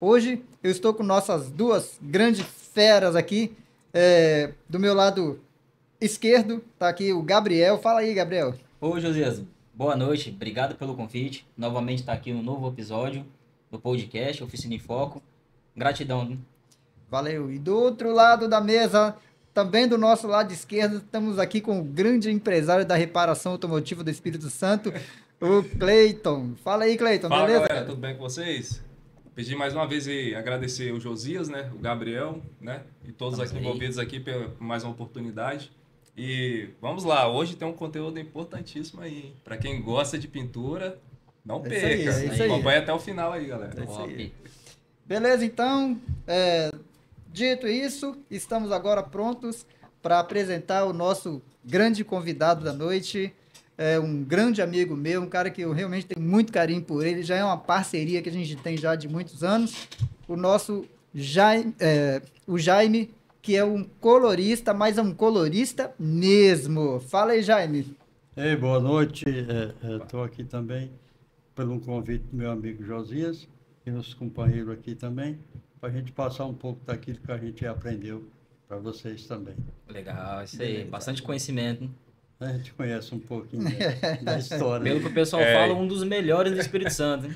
Hoje eu estou com nossas duas grandes feras aqui. Do meu lado esquerdo tá aqui o Gabriel. Fala aí, Gabriel. Ô, Josias, boa noite, obrigado pelo convite. Novamente está aqui um novo episódio do podcast Oficina em Foco. Gratidão, né? Valeu. E do outro lado da mesa, também do nosso lado esquerdo, estamos aqui com o grande empresário da reparação automotiva do Espírito Santo, o Cleiton. Fala aí, Cleiton, Fala beleza, galera, cara? tudo bem com vocês? Pedir mais uma vez e agradecer o Josias, né, o Gabriel, né, e todos Estamos aqui aí. envolvidos aqui por mais uma oportunidade. E vamos lá, hoje tem um conteúdo importantíssimo aí. Para quem gosta de pintura, não É isso aí, perca. é Isso isso aí, aí. Acompanhe até o final aí, galera. É isso aí. top. Beleza, então, dito isso, estamos agora prontos para apresentar o nosso grande convidado da noite. É um grande amigo meu, um cara que eu realmente tenho muito carinho por ele. Já é uma parceria que a gente tem já de muitos anos. O nosso Jaime, o Jaime, que é um colorista, mas é um colorista mesmo. Fala aí, Jaime. Ei, boa noite. Estou aqui também pelo convite do meu amigo Josias e os companheiros aqui também, para a gente passar um pouco daquilo que a gente aprendeu para vocês também. Legal, isso aí, Beleza. bastante conhecimento, né? A gente conhece um pouquinho da história, Pelo né? que o pessoal fala, um dos melhores do Espírito Santo, né?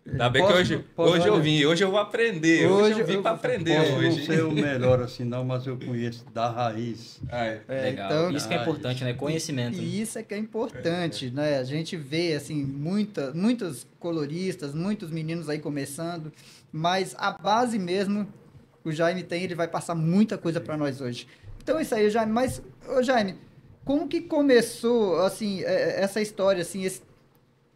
Ainda bem que hoje eu vim, hoje eu vou aprender, hoje eu vim para aprender Posso não hoje. ser o melhor assim não, mas eu conheço da raiz. Ai, Legal, Então, isso que é importante, né? Conhecimento, né? e isso é que é importante, né? A gente vê, assim, muitos coloristas, muitos meninos aí começando, mas a base mesmo, o Jaime tem, ele vai passar muita coisa para nós hoje. Então é isso aí, Jaime. Mas, ô Jaime, como que começou, assim, essa história, assim,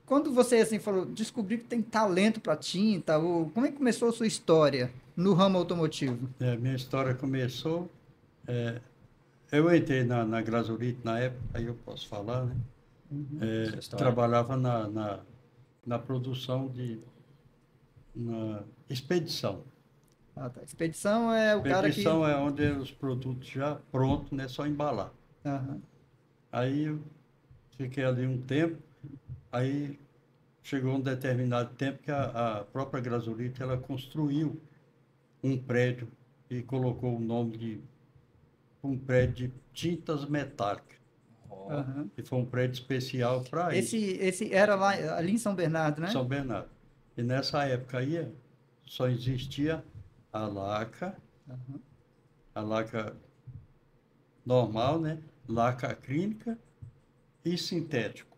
quando você, assim, falou, descobriu que tem talento para tinta, ou como é que começou a sua história no ramo automotivo? Minha história começou, é, eu entrei na Grasolite na época, aí eu posso falar, né? Sua história. Trabalhava na produção na expedição. Ah, tá. Expedição é o cara que... Expedição é onde os produtos já prontos, né? Só embalar. Aham. Aí eu fiquei ali um tempo, aí chegou um determinado tempo que a própria Grasolite, ela construiu um prédio e colocou o nome de um prédio de tintas metálicas. Ó, Aham. E foi um prédio especial para isso, Esse era lá, ali em São Bernardo, né? São Bernardo. E nessa época aí só existia a laca, Aham. a laca normal, né? Laca acrílica e sintético.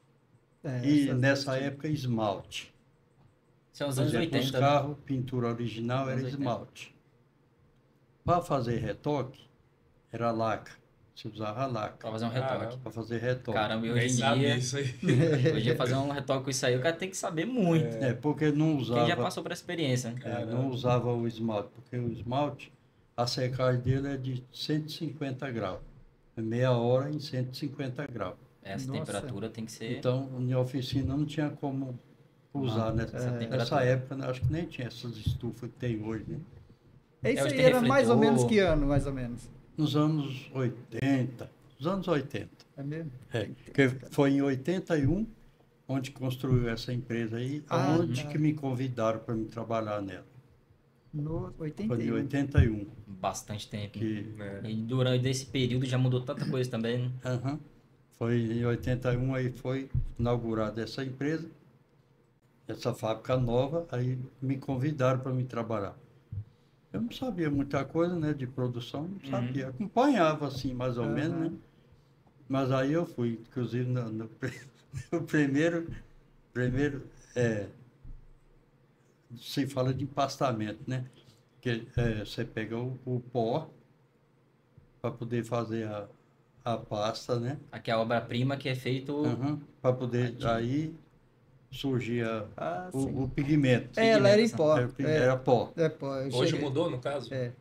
E Essas duas nessa tinhas. época esmalte. isso é os Por anos exemplo, os 80, né? carros, pintura original era Anos 80. esmalte. Para fazer retoque, era laca. Se usava laca Pra fazer um caramba, retoque. para fazer retoque. Caramba, e nem hoje em sabia dia, isso aí. hoje em dia fazer um retoque com isso aí, o cara tem que saber muito. Porque não Quem já usava, passou por essa experiência, né? não usava o esmalte, porque o esmalte, a secagem dele é de 150 graus. É meia hora em 150 graus. Essa Nossa. temperatura tem que ser Então, na oficina não tinha como usar essa nessa temperatura. época, né? Acho que nem tinha essas estufas que tem hoje, né? É isso hoje aí, tem era mais ou menos refletor. que ano, mais ou menos. Nos anos 80, nos anos 80. É mesmo? Que foi em 81 onde construiu essa empresa aí, Ah, aonde tá. que me convidaram para me trabalhar nela. No Foi em 81. 81 Bastante tempo. que Né? E durante esse período já mudou tanta coisa também, né? aham, foi em 81 aí foi inaugurada essa empresa, essa fábrica nova, aí me convidaram para me trabalhar. Eu não sabia muita coisa, né, de produção, não sabia. Acompanhava assim, mais ou menos, né? Aham. Mas aí eu fui, inclusive no primeiro se fala de empastamento, né? Que você pega o pó para poder fazer a pasta, né? Aqui é a obra-prima que é feito. Para poder aí surgia Ah, o, sim. o pigmento. Ela era em Pigmentação. pó. Era pó. Pó. Eu Hoje cheguei. mudou, no caso? É.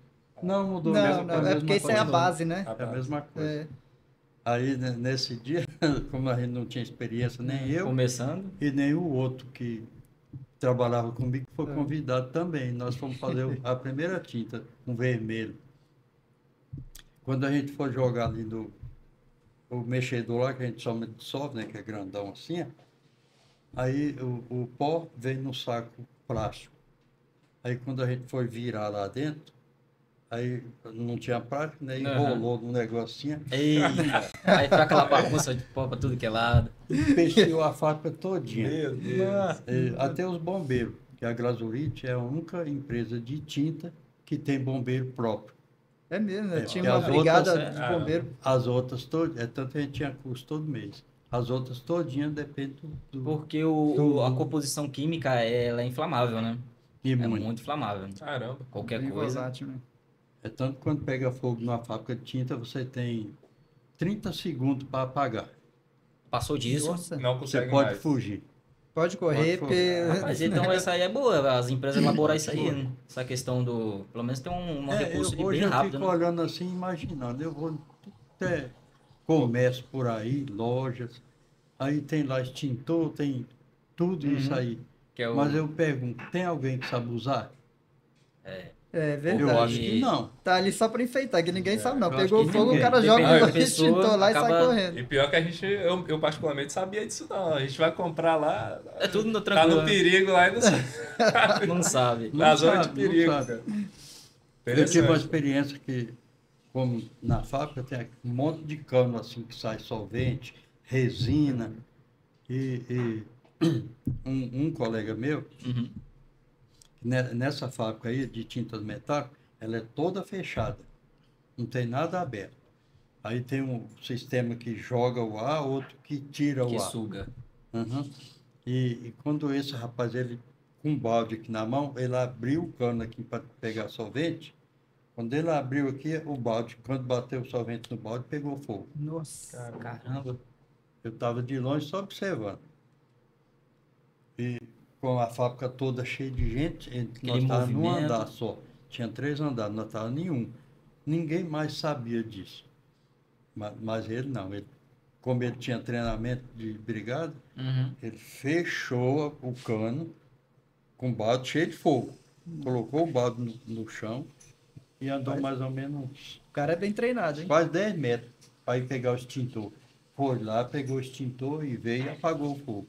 Não mudou Não, mesmo, é a não, é porque mesma isso é a coisa. base, né? A É a base. mesma coisa. É. Aí, né, nesse dia, como a gente não tinha experiência, nem eu Começando. e nem o outro que trabalhava comigo, foi É. convidado também. Nós fomos fazer a primeira tinta, um vermelho. Quando a gente for jogar ali o mexedor lá, que a gente chama de dissolve, né, que é grandão assim, ó, aí o pó vem no saco plástico. Aí quando a gente foi virar lá dentro, aí não tinha prática, né? Aham. Enrolou no negocinho, Eita. Aí foi aquela bagunça de pó pra tudo que é lado. empesteou a fábrica todinha. Meu Deus. Até os bombeiros, que a Grasolite é a única empresa de tinta que tem bombeiro próprio. É mesmo, né? É, Tinha porque uma as brigada outras, de é, bombeiro. As outras todas, tanto que a gente tinha curso todo mês. As outras todinhas dependem do Porque a composição química ela é inflamável, né? e É muito. muito inflamável. Caramba. Qualquer Bem coisa. volátil, né? É tanto que quando pega fogo numa fábrica de tinta, você tem 30 segundos para apagar. Passou disso. Nossa, Não Você consegue pode mais. fugir. pode correr, Pode porque... Mas então essa aí é boa, as empresas elaborar isso aí, Foi. né? Essa questão do. Pelo menos tem um recurso ali Hoje bem eu rápido, fico né? olhando assim, imaginando. Eu vou até comércio por aí, lojas. Aí tem lá extintor, tem tudo isso aí. Que é o. Mas eu pergunto, tem alguém que sabe usar? É Eu verdade. acho que não. Tá ali só pra enfeitar, que ninguém sabe não. eu acho Pegou que fogo, o ninguém. cara joga Dependendo o da pessoa, extintor lá e sai acaba- correndo. E pior que eu particularmente sabia disso não. A gente vai comprar lá. É tudo no Tá tranquilo. no perigo lá e não sabe. Não sabe. Na Não zona de sabe, não perigo, sabe. cara. Eu tive uma Interessante. experiência que, como na fábrica, tem um monte de cano assim que sai solvente, resina. E um colega meu, Uhum. nessa fábrica aí de tintas metálicas, ela é toda fechada, não tem nada aberto. Aí tem um sistema que joga o ar, outro que tira Que o ar. suga. Uhum. E quando esse rapaz, ele com um balde aqui na mão, ele abriu o cano aqui para pegar solvente. Quando ele abriu aqui, o balde, quando bateu o solvente no balde, pegou fogo. Nossa. Caramba. Eu estava de longe só observando. E com a fábrica toda cheia de gente, nós estávamos num movimento. andar só. Tinha 3 andares, nós estávamos nenhum. Ninguém mais sabia disso. Mas ele não. Como ele tinha treinamento de brigada, Uhum. ele fechou o cano com balde cheio de fogo. Colocou o balde no chão e andou mais ou menos O cara é bem treinado, hein? quase 10 metros para ir pegar o extintor. Foi lá, pegou o extintor e veio e apagou o fogo.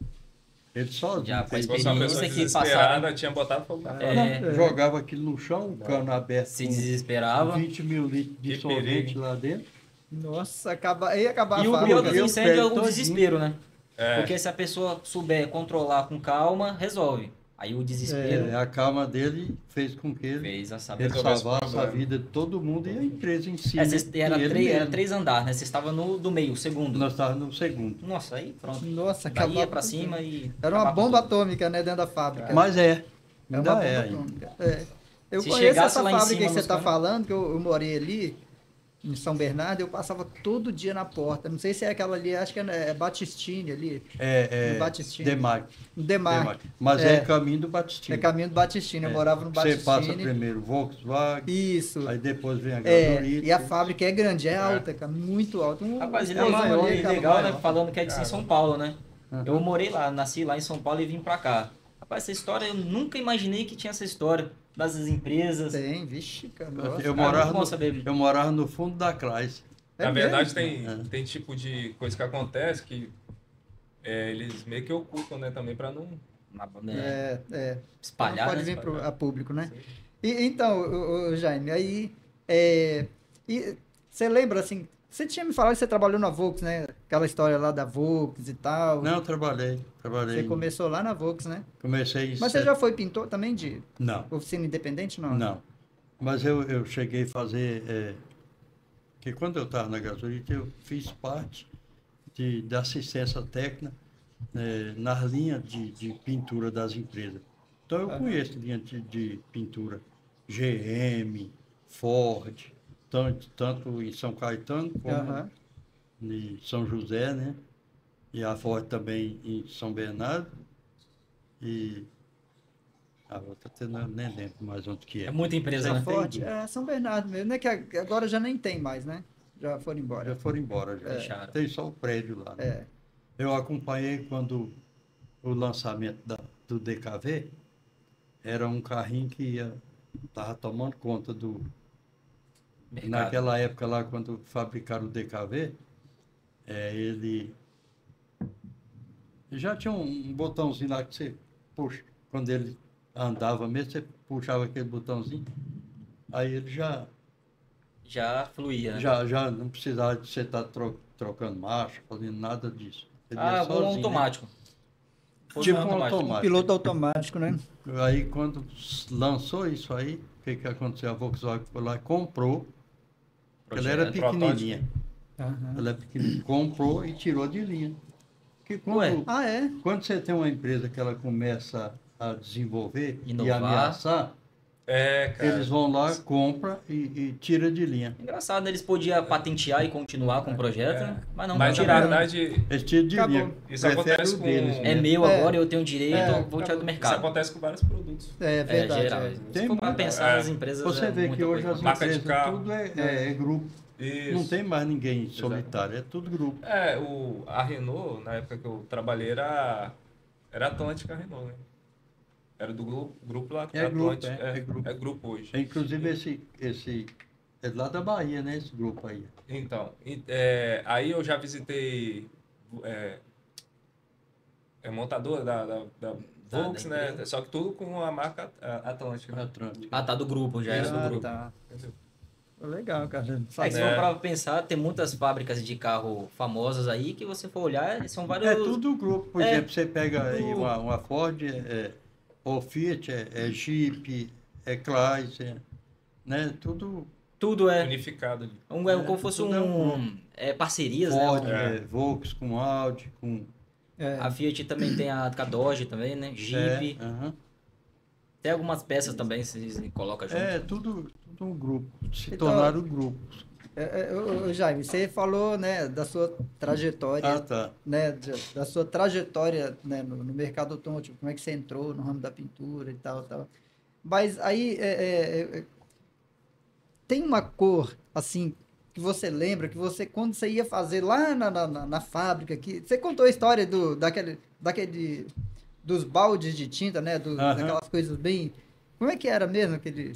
Ele sozinho Já fez Se fosse uma experiência pessoa que desesperada, passaram. tinha botado fogo na É. fábrica. Jogava aquilo no chão, o cano aberto Se com desesperava. 20 mil litros de Que solvente perigo. lá dentro. Nossa, ia acabar E a o fábrica. pior dos eu incêndios é pego o todinho. desespero, né? É. Porque se a pessoa souber controlar com calma, resolve. Aí o desespero A calma dele fez com que ele, fez a ele saber. Resolveu esse salvasse a problema. vida de todo mundo e a empresa em si. É, né? era, E ele três, era mesmo. 3 andares, né? Você estava no do meio, o segundo. Nós estávamos no segundo. Nossa, aí pronto. Nossa, Daí ia acabava pra com cima tudo. e. Era uma acabava bomba tudo. atômica, né, dentro da fábrica. Mas É uma ainda bomba é ainda. atômica. É. Eu Se conheço chegasse essa lá em fábrica cima que você nos está canos- falando, que eu morei ali, em São Bernardo, eu passava todo dia na porta. Não sei se é aquela ali, acho que é Batistini ali. No Batistini. Demarque. Demar. Mas É. é caminho do Batistini. É caminho do Batistini. Eu morava no Você passa Batistini. primeiro Volkswagen, Isso. aí depois vem a É, gasolina. e a fábrica é grande, é alta, cara, muito alta. Rapaz, ele explosão é maior, ali, e aquela legal, né? maior. Falando que é de São Paulo, né? Uhum. Eu morei lá, nasci lá em São Paulo e vim pra cá. Rapaz, essa história, eu nunca imaginei que tinha essa história das empresas. Tem, vixe, cara. Nossa. Eu Cara, morava, muito bom saber. eu morava no fundo da classe. É Na mesmo? verdade, tem tipo de coisa que acontece que eles meio que ocultam, né? Também pra não. É. Espalhar, Não pode né? vir a público, né? Sim. E, então, o Jaime, aí, e você lembra, assim, você tinha me falado que você trabalhou na Volks, né? Aquela história lá da Volks e tal. Não, eu trabalhei. Você começou lá na Volks, né? Comecei em Mas você já foi pintor também de Não, oficina independente, não? não. Mas eu cheguei a fazer... que quando eu estava na gasolina, eu fiz parte da assistência técnica nas linhas de pintura das empresas. Então, eu conheço linha de pintura GM, Ford, tanto em São Caetano como Aham. em São José, né? E a Ford também em São Bernardo. E a outra eu nem lembro mais onde que É é. muita empresa, São né? Forte, São Bernardo mesmo, né? Que agora já nem tem mais, né? Já foram Já embora. foram embora, já. Fecharam. Tem só o prédio lá. Né? É. Eu acompanhei quando o lançamento do DKV era um carrinho que estava tomando conta do... Mercado. Naquela época lá, quando fabricaram o DKV, ele já tinha um botãozinho lá que você, puxa, quando ele andava mesmo, você puxava aquele botãozinho, aí ele Já fluía, né? já não precisava de você estar trocando marcha, fazendo nada disso. Ele ia Ah, um sozinho, né? automático. Tipo um Um automático. piloto automático, né? Aí quando lançou isso aí, o que aconteceu? A Volkswagen foi lá e comprou, porque ela era Projeto, pequenininha. Aham. Ela é pequenininha. Comprou e tirou de linha. Porque Ué. Ah, é? quando você tem uma empresa que ela começa a desenvolver e Inovar. ameaçar, Cara. eles vão lá, compra e tira de linha. Engraçado, né? Eles podiam patentear e continuar com o projeto, né? Mas não, Mas na tiraram. verdade, Eles tiram de Acabou. linha. Isso Prefere acontece o com- deles É mesmo. meu É. agora, eu tenho direito, É, vou tirar do isso mercado. acontece com vários produtos. É É, verdade. geral. é. Se Tem for pra muito. pensar, as empresas. Você é vê que muita hoje coisa as pra- Marca de empresas carro. tudo é grupo. Isso. Não tem mais ninguém Exato. solitário, é tudo grupo. A Renault, na época que eu trabalhei, era Atlântica Renault, né? Era do grupo lá, É grupo, Atlântica. é grupo. É grupo hoje. Inclusive esse é lá da Bahia, né? Esse grupo aí. Então, aí eu já visitei montadora da Volks, da né? empresa. Só que tudo com a marca Atlântica. né? Atlântica. Ah, tá do grupo, já era do Ah, grupo. tá. Entendeu? Legal, cara. É que se for pra pensar, tem muitas fábricas de carro famosas aí que você for olhar, são vários. É tudo grupo. Por É, exemplo, você pega aí tudo- uma Ford, ou Fiat, é Jeep, é Chrysler, né? Tudo Tudo é. Unificado ali. É como fosse tudo é um parcerias, Ford, né? Volks com Audi, com... É. A Fiat também tem a Dodge também, né? Jeep. aham. Tem algumas peças também, se coloca junto. É, tudo um grupo. Se Então- tornaram grupos. Ô, Jaime, você falou, né, da sua trajetória, Ah, tá. né, da sua trajetória, né, no mercado automotivo, como é que você entrou no ramo da pintura e tal. Mas aí tem uma cor, assim, que você lembra, que você, quando você ia fazer lá na fábrica, que você contou a história dos baldes de tinta, né, Aham. daquelas coisas bem... Como é que era mesmo aquele...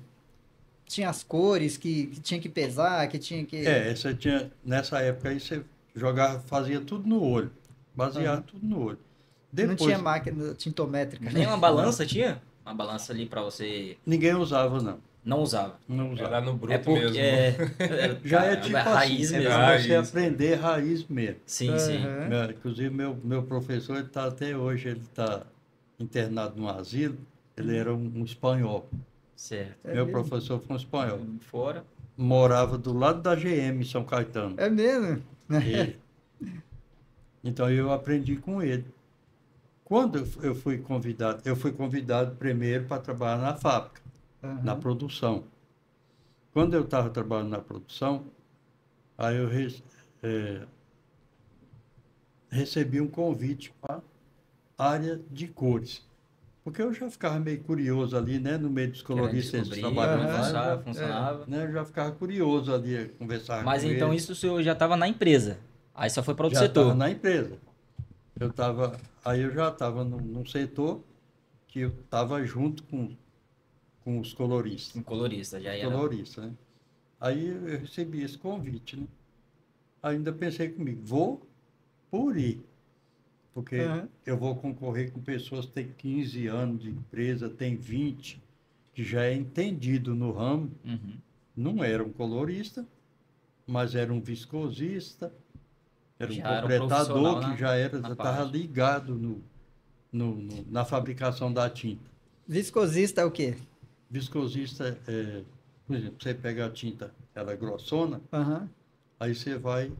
Tinha as cores que tinha que pesar, que tinha que... Você tinha, nessa época aí você jogava, fazia tudo no olho. Baseava tudo no olho. Não tinha máquina tintométrica, né? Nem uma balança tinha? Uma balança ali pra você... Ninguém usava, não. Não usava. Não usava. Era no bruto É porque... mesmo. Já é caramba, tipo raiz assim, mesmo. é pra você Raiz. aprender raiz mesmo. Sim, sim. Aham. Inclusive, meu professor, ele tá até hoje, ele está internado num asilo, ele era um espanhol. Certo. Meu professor foi um espanhol. Fora. Morava do lado da GM em São Caetano. É mesmo? Ele. Então eu aprendi com ele. Quando eu fui convidado primeiro para trabalhar na fábrica, Aham. na produção. Quando eu estava trabalhando na produção, aí eu recebi um convite para a área de cores. Porque eu já ficava meio curioso ali, né? No meio dos coloristas, eles Descobrir trabalham como lá. funcionava. Né, eu já ficava curioso ali, a conversar Mas com então eles. isso o senhor já estava na empresa. Aí só foi para outro Já setor. estava na empresa. Aí eu já estava num setor que eu estava junto com os coloristas. Um colorista, já era. Colorista, né? Aí eu recebi esse convite, né? Ainda pensei comigo, vou por ir. Porque Uhum. eu vou concorrer com pessoas que têm 15 anos de empresa, tem 20, que já é entendido no ramo. Uhum. Não era um colorista, mas era um viscosista, era um Já era um completador profissional que já na estava parte. ligado na fabricação da tinta. Viscosista é o quê? Viscosista por exemplo, você pega a tinta, ela é grossona, Aham. aí você vai fazer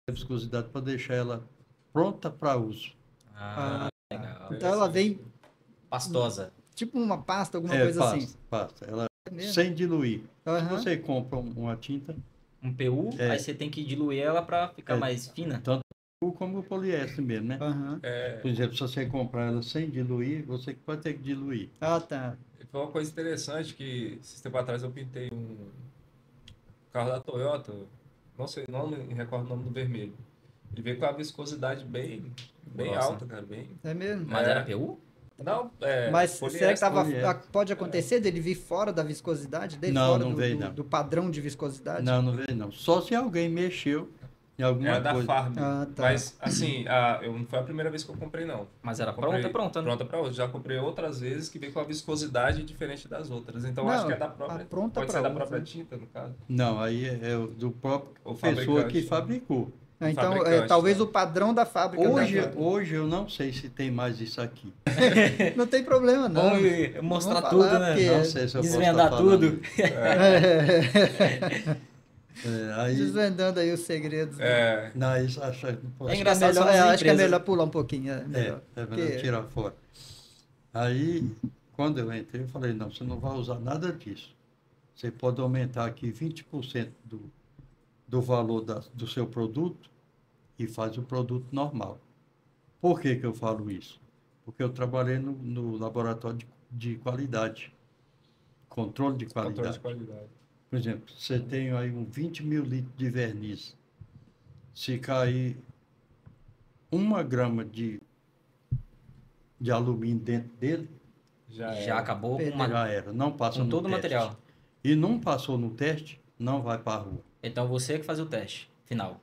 a viscosidade para deixar ela pronta para uso. Ah, legal. Então ela vem Pastosa. tipo uma pasta, alguma coisa pasta, assim. pasta. Ela É mesmo? sem diluir. Se Aham. você compra uma tinta, Um PU, É. aí você tem que diluir ela para ficar É. mais fina. como o poliéster mesmo, né? Aham. Por exemplo, se você comprar ela sem diluir, você que vai ter que diluir. Ah, tá. Foi uma coisa interessante que, esses tempos atrás, eu pintei um carro da Toyota, não sei, não me recordo o nome do vermelho. Ele veio com a viscosidade bem Grossa. alta, cara, bem... É mesmo? Mas É. era PU? Não, Mas será que poliéster. pode acontecer dele vir fora da viscosidade? Dele Não, fora não veio, não. do padrão de viscosidade? Não veio não. Só se alguém mexeu em alguma Era da coisa. Farm. Ah, tá. Mas, assim, não foi a primeira vez que eu comprei, não. Mas era Comprei pronta, né? Pronta pra hoje. Já comprei outras vezes que veio com a viscosidade diferente das outras. Então, Não, acho que é da a própria. pronta Pode pra ser da uso, própria né? tinta, no caso. Não, aí é do próprio O pessoa que fabricante. fabricou. Então, fabricante, talvez né? o padrão da fábrica. Hoje eu não sei se tem mais isso aqui. Não tem problema, não. Vamos mostrar Vamos tudo, falar, né? porque- Não sei se eu posso Desvendar estar falando. tudo. Aí, Desvendando aí os segredos. né? É, isso acho que não posso. É engraçado, são as Acho que é empresas. melhor pular um pouquinho. É melhor. É melhor Porque- tirar fora. Aí, quando eu entrei, eu falei, não, você não vai usar nada disso. Você pode aumentar aqui 20% do valor do seu produto e faz o produto normal. Por que que eu falo isso? Porque eu trabalhei no laboratório de qualidade, controle de controle qualidade. de qualidade. Por exemplo, você tem aí 20 mil litros de verniz. Se cair 1 grama de alumínio dentro dele, Já Já era. acabou com, Perdeu. uma, já era. Não passa com no todo o teste. material. E não passou no teste, não vai para a rua. Então você que faz o teste final.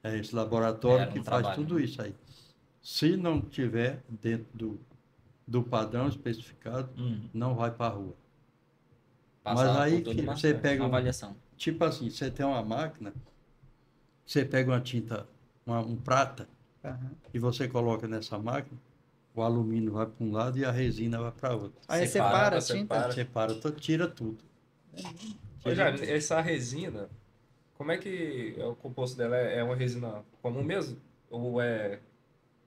É esse laboratório não que faz trabalha. tudo isso aí. Se não tiver dentro do padrão especificado, não vai para a rua. Passar Mas aí por toda que uma, você pega uma um- avaliação. Tipo assim, você tem uma máquina, você pega uma tinta, um prata, Aham. e você coloca nessa máquina, o alumínio vai para um lado e a resina vai para outro. Aí Separa, separa a tinta. separa. Separa, tira tudo. Ô, Jaime, essa resina, como é que é o composto dela? É uma resina comum mesmo? Ou é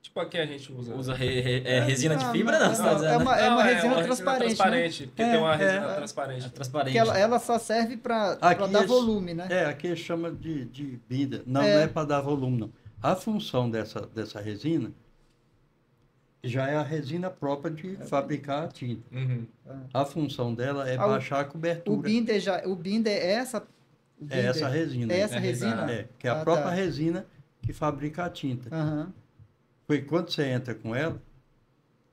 tipo a que a gente usa? Usa resina de fibra? Não, você tá não, dizendo, é né? uma Não, resina transparente, né? porque É, tem uma é. resina transparente. É transparente. Que ela só serve para Aqui dar eles- volume, né? Aqui eles chamam de binder. Não, É. não é para dar volume, não. A função dessa resina já é a resina própria de fabricar a tinta. Uhum. A função dela é Ah, baixar a O cobertura. binder é essa. o É essa binder resina. É aí. essa É resina? resina. É, que é a Ah, própria tá. resina que fabrica a tinta. Aham. Porque quando você entra com ela,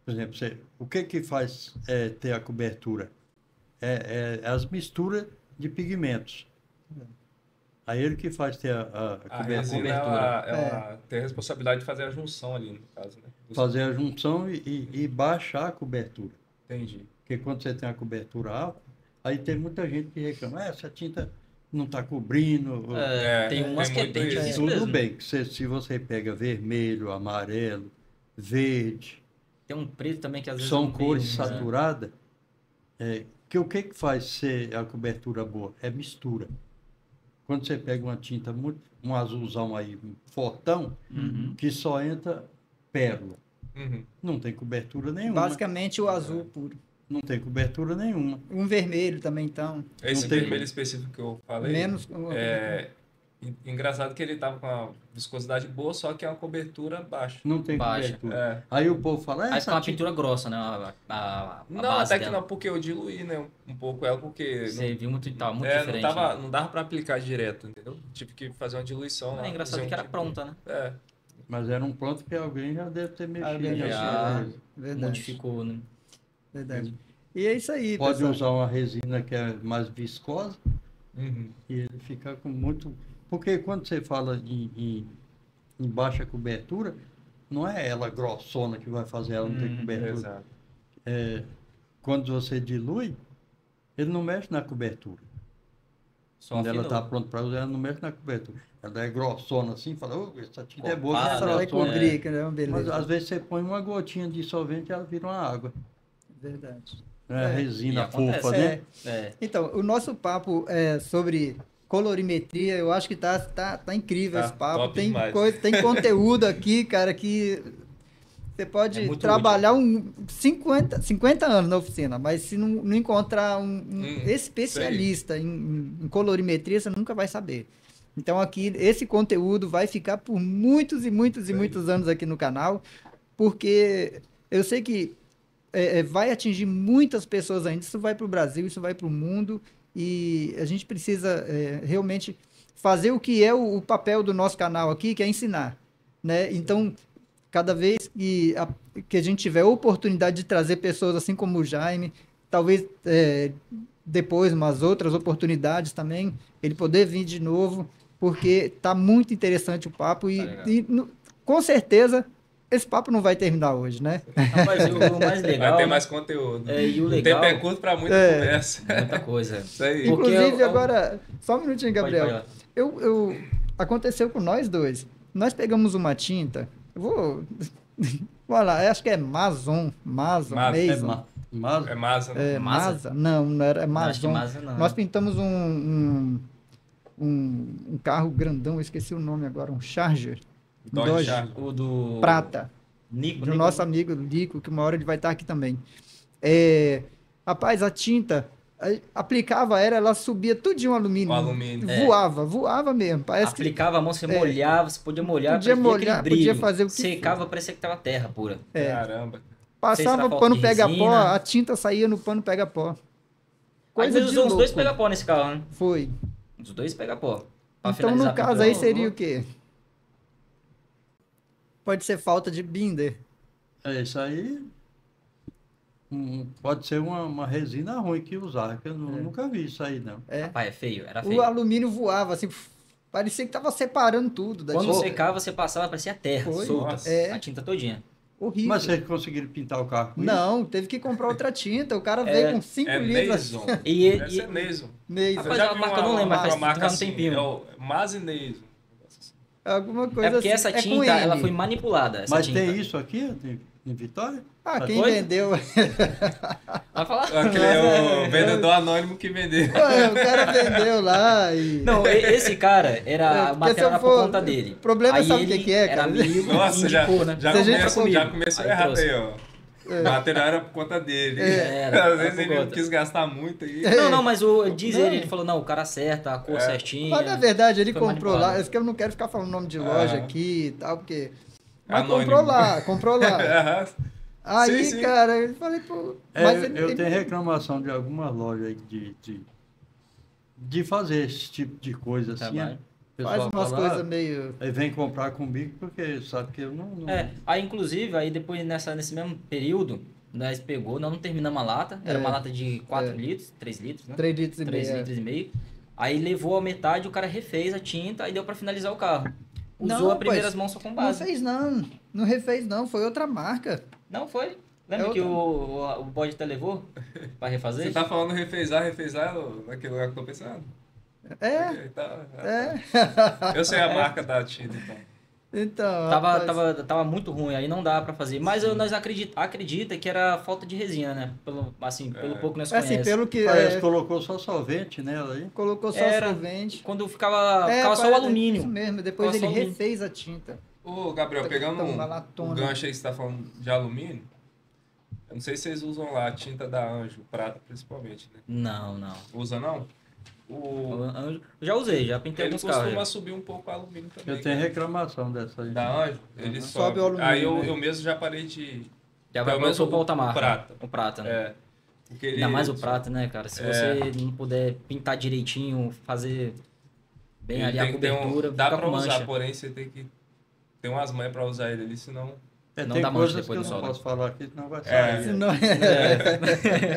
por exemplo, o que faz ter a cobertura? É as misturas de pigmentos. Aí ele que faz ter a A cobertura. resina, cobertura. ela tem a responsabilidade de fazer a junção ali, no caso, né? Fazer a junção e baixar a cobertura. Entendi. Porque quando você tem a cobertura alta, aí tem muita gente que reclama, essa tinta não está cobrindo. Tem umas que é muito bem isso. difícil Tudo mesmo. bem, que se você pega vermelho, amarelo, verde, Tem um preto também que às vezes são não cores tem, né? saturadas, que o que faz ser a cobertura boa? É mistura. Quando você pega uma tinta um azulzão aí, um fortão, que só entra pérola, Uhum. não tem cobertura nenhuma. Basicamente o azul puro. Não tem cobertura nenhuma. Um vermelho também, então. Esse Não tem- vermelho específico que eu falei, Menos. engraçado que ele tava com uma viscosidade boa, só que é uma cobertura baixa. Não tem Baixa. cobertura. É. Aí o povo fala, Aí fica essa uma tinta... pintura grossa, né? A Não, base até que dela. não, porque eu diluí, né, um pouco ela, porque Você viu muito, tá muito não, diferente. né? não dava pra aplicar direto, entendeu? Tive que fazer uma diluição. É lá, engraçado fazer que era tipo- pronta, né? É, Mas era um ponto que alguém já deve ter mexido. Alguém já Já mexeu, verdade. modificou, né? Verdade. E é isso aí, Pode pessoal. usar uma resina que é mais viscosa uhum. e ele fica com muito... Porque quando você fala em baixa cobertura, não é ela grossona que vai fazer ela não ter cobertura. Exato. Quando você dilui, ele não mexe na cobertura. Só Quando ela afinou. está pronta para usar, ela não mexe na cobertura. Ela é grossona assim, fala, essa tinta é Pô, boa, que para, é Ela vai grossona. cobrir, que é uma Mas beleza. às vezes você põe uma gotinha de solvente e ela vira uma água. Verdade. É a É. resina E acontece, fofa, né? É. Então, o nosso papo é sobre colorimetria, eu acho que tá incrível Tá esse papo. top Tem demais. coisa, tem conteúdo aqui, cara, que você pode É muito trabalhar 50 anos na oficina, mas se não encontrar um especialista em colorimetria, você nunca vai saber. Então aqui, esse conteúdo vai ficar por muitos e muitos e muitos anos aqui no canal, porque eu sei que vai atingir muitas pessoas ainda. Isso vai para o Brasil, isso vai para o mundo, e a gente precisa realmente fazer o que é o papel do nosso canal aqui, que é ensinar, né? Então, cada vez que a gente tiver a oportunidade de trazer pessoas assim como o Jaime, talvez depois umas outras oportunidades também, ele poder vir de novo, porque tá muito interessante o papo legal. com certeza esse papo não vai terminar hoje, né? Rapaz, o mais legal... Vai ter né? mais conteúdo. E o O legal... tempo é curto pra muita É. conversa. Muita coisa. Isso aí. Porque Inclusive, eu- agora, só um minutinho, Gabriel. Pode falar. Aconteceu com nós dois. Nós pegamos uma tinta, eu vou lá, acho que é Mason, Mason. É, Mason. mas É massa, né? É, Masa? Masa? Não era, é Não, acho que Mason. Masa não. Nós pintamos um carro grandão, eu esqueci o nome agora, um Charger, Dodge Dodge. Charger. O do... prata, Nico, do nosso amigo Lico, que uma hora ele vai estar aqui também. Rapaz, a tinta, aplicava ela subia tudinho o alumínio. O alumínio. Voava mesmo. Parece que Aplicava a mão, você molhava, você podia molhar, Podia parecia aquele molhar, brilho. podia fazer o que Secava, parecia que tava terra pura. Caramba. passava falta pano de pega-pó, resina. a tinta saía no pano pega-pó. Às Coisa vezes de usou uns dois louco. pega-pó nesse carro, né? Foi. Os dois pega-pó. Pra Então, finalizar no a caso pintura. aí seria o quê? Pode ser falta de binder. isso aí pode ser uma resina ruim que usar, que eu nunca vi isso aí, não. Rapaz, é feio, era O feio. alumínio voava, assim, parecia que tava separando tudo da Quando tinta. secava, você passava, parecia terra, Foi. solta. Nossa. A tinta todinha. Horrível. Mas vocês conseguiram pintar o carro com isso? Não, teve que comprar outra tinta. O cara veio com 5 É litros. Nason. E- Essa é Nason. Neis, Rapaz, a marca eu não lembro, mas faz um tempinho. É o Masi Nason. alguma coisa É porque assim. essa com tinta, M. ela foi manipulada. Essa Mas tinta. tem isso aqui em Vitória? Ah, Mas quem foi? vendeu? Vai falar? Aquele é o vendedor anônimo que vendeu. Ué, o cara vendeu lá e... Não, esse cara, a porque matéria se eu era por for- conta dele. o problema Aí sabe o ele que é, era cara? amigo, Nossa, já, indicou, né? já, Se a gente começou, for- já começou Aí errado trouxe. aí, ó. O material era por conta dele. Era Às vezes por ele não conta. quis gastar muito aí. Não, mas diz Não. ele falou, não, o cara acerta, a cor certinha. Mas na verdade ele Foi comprou manipulado. lá. É que eu não quero ficar falando nome de loja Ah. aqui e tal, porque. Mas Anônimo. comprou lá. Aham. Aí, Sim. cara, eu falei, pô. Mas Eu tenho reclamação de algumas lojas aí de fazer esse tipo de coisa assim. Trabalho. né? O faz pessoal umas fala, coisas meio. Aí vem comprar comigo porque sabe que eu não... Aí inclusive, aí depois nesse mesmo período, nós não terminamos a lata, era uma lata de 4 litros, 3 litros, né? 3 litros e 3 meio. litros e meio. Aí levou a metade, o cara refez a tinta, aí deu pra finalizar o carro. Usou Não, a primeiras pois, mãos só com Não base. fez não. Não refez não, foi outra marca. Não foi? Lembra É que outra. o bode até levou pra refazer? Você tá falando refezar naquele lugar que eu tô pensando? É, Tá. é. Eu sei a marca da tinta, então. Então. rapaz, Tava muito ruim, aí não dá pra fazer. Mas nós acredita que era falta de resina, né? Pelo pouco que nós assim, conhecemos. pelo que. Parece que colocou só solvente nela aí. Colocou só Era. solvente. Quando ficava só o parece- alumínio. Isso mesmo, depois Ficava ele só alumínio. refez a tinta. Ô, Gabriel, pegando Então, uma latona. um gancho aí que você tá falando de alumínio, eu não sei se vocês usam lá a tinta da Anjo, prata principalmente, né? Não. Usa não? Eu já usei, já pintei Ele alguns carros. costuma já. subir um pouco o alumínio também. Eu tenho cara. reclamação dessa aí. Da Anjo, ele Sobe sobe. o alumínio, Aí eu, né? eu mesmo já parei de... Já pelo vai menos pra outra o marca. prata. O prata, né? É. Porque ele, Ainda mais o prata, né, cara? Se você não puder pintar direitinho, fazer bem ele ali tem a que ter cobertura, dá fica pra com usar, mancha. porém você tem que ter umas manhas pra usar ele ali, senão... Não Tem dá mancha coisas que depois eu do não sol, né? posso falar aqui, senão vai É. sair. Senão-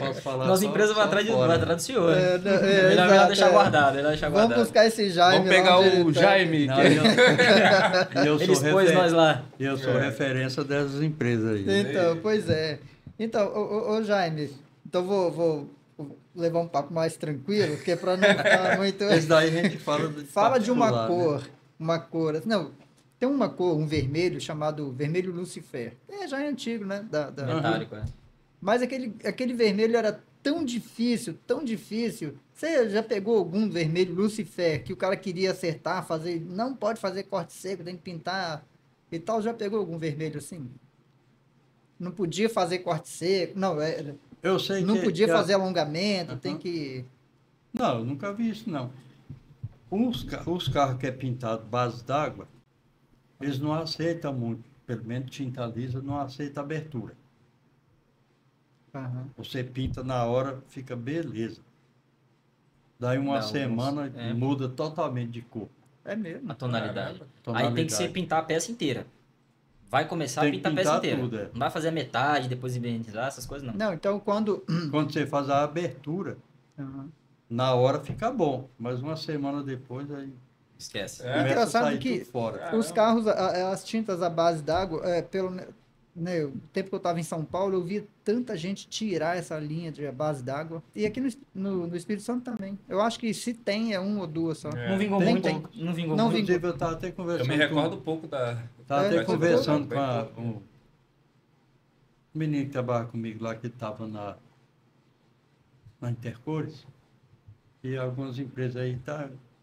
Posso falar Nossa só- empresa vai só atrás, fora. vai atrás do senhor. né? É, Melhor exato, deixar é. guardado, melhor deixar Vamos guardado. buscar esse Jaime. Vamos pegar lá onde o ele tá. Jaime, Não, que eu Ele sou expôs nós lá. Eu sou É. referência dessas empresas aí. Então, pois é. Então, ô Jaime, então vou levar um papo mais tranquilo, porque para não ficar muito... Esse daí a gente fala de Fala de uma particular, né? cor, uma cor... Não, tem uma cor, um vermelho chamado vermelho Lucifer. Já é antigo, né? Metálico, é. Mas aquele vermelho era tão difícil, tão difícil. Você já pegou algum vermelho Lucifer que o cara queria acertar, fazer... Não pode fazer corte seco, tem que pintar e tal. Já pegou algum vermelho assim? Não podia fazer corte seco, não, Eu sei não que, podia que fazer alongamento, Aham. tem que... Não, eu nunca vi isso, não. Os carros que é pintado base d'água, eles não aceitam muito, pelo menos tinta lisa não aceita abertura. Aham. Você pinta na hora, fica beleza. Daí uma Dá alguns- semana é. muda totalmente de cor. É mesmo. A tonalidade. Tonalidade. Aí tem que ser pintar a peça inteira. Vai começar Tem a que pintar a peça pintar inteira. tudo, é. Não vai fazer a metade, depois invernizar, essas coisas não. Não, então quando... Quando você faz a abertura, Aham. na hora fica bom, mas uma semana depois aí Esquece. É. Começa a Engraçado sair que tudo fora. Caramba. os carros, as tintas à base d'água, o tempo que eu estava em São Paulo, eu via tanta gente tirar essa linha de base d'água. E aqui no Espírito Santo também. Eu acho que se tem, é uma ou duas só. É. Não vingou Tem, muito, tem. não vingou Não muito. Inclusive, eu estava até Eu conversando me recordo um pouco da. Tava É, até mas conversando bem pouco. com um menino que trabalha comigo lá, que estava na Intercores, e algumas empresas aí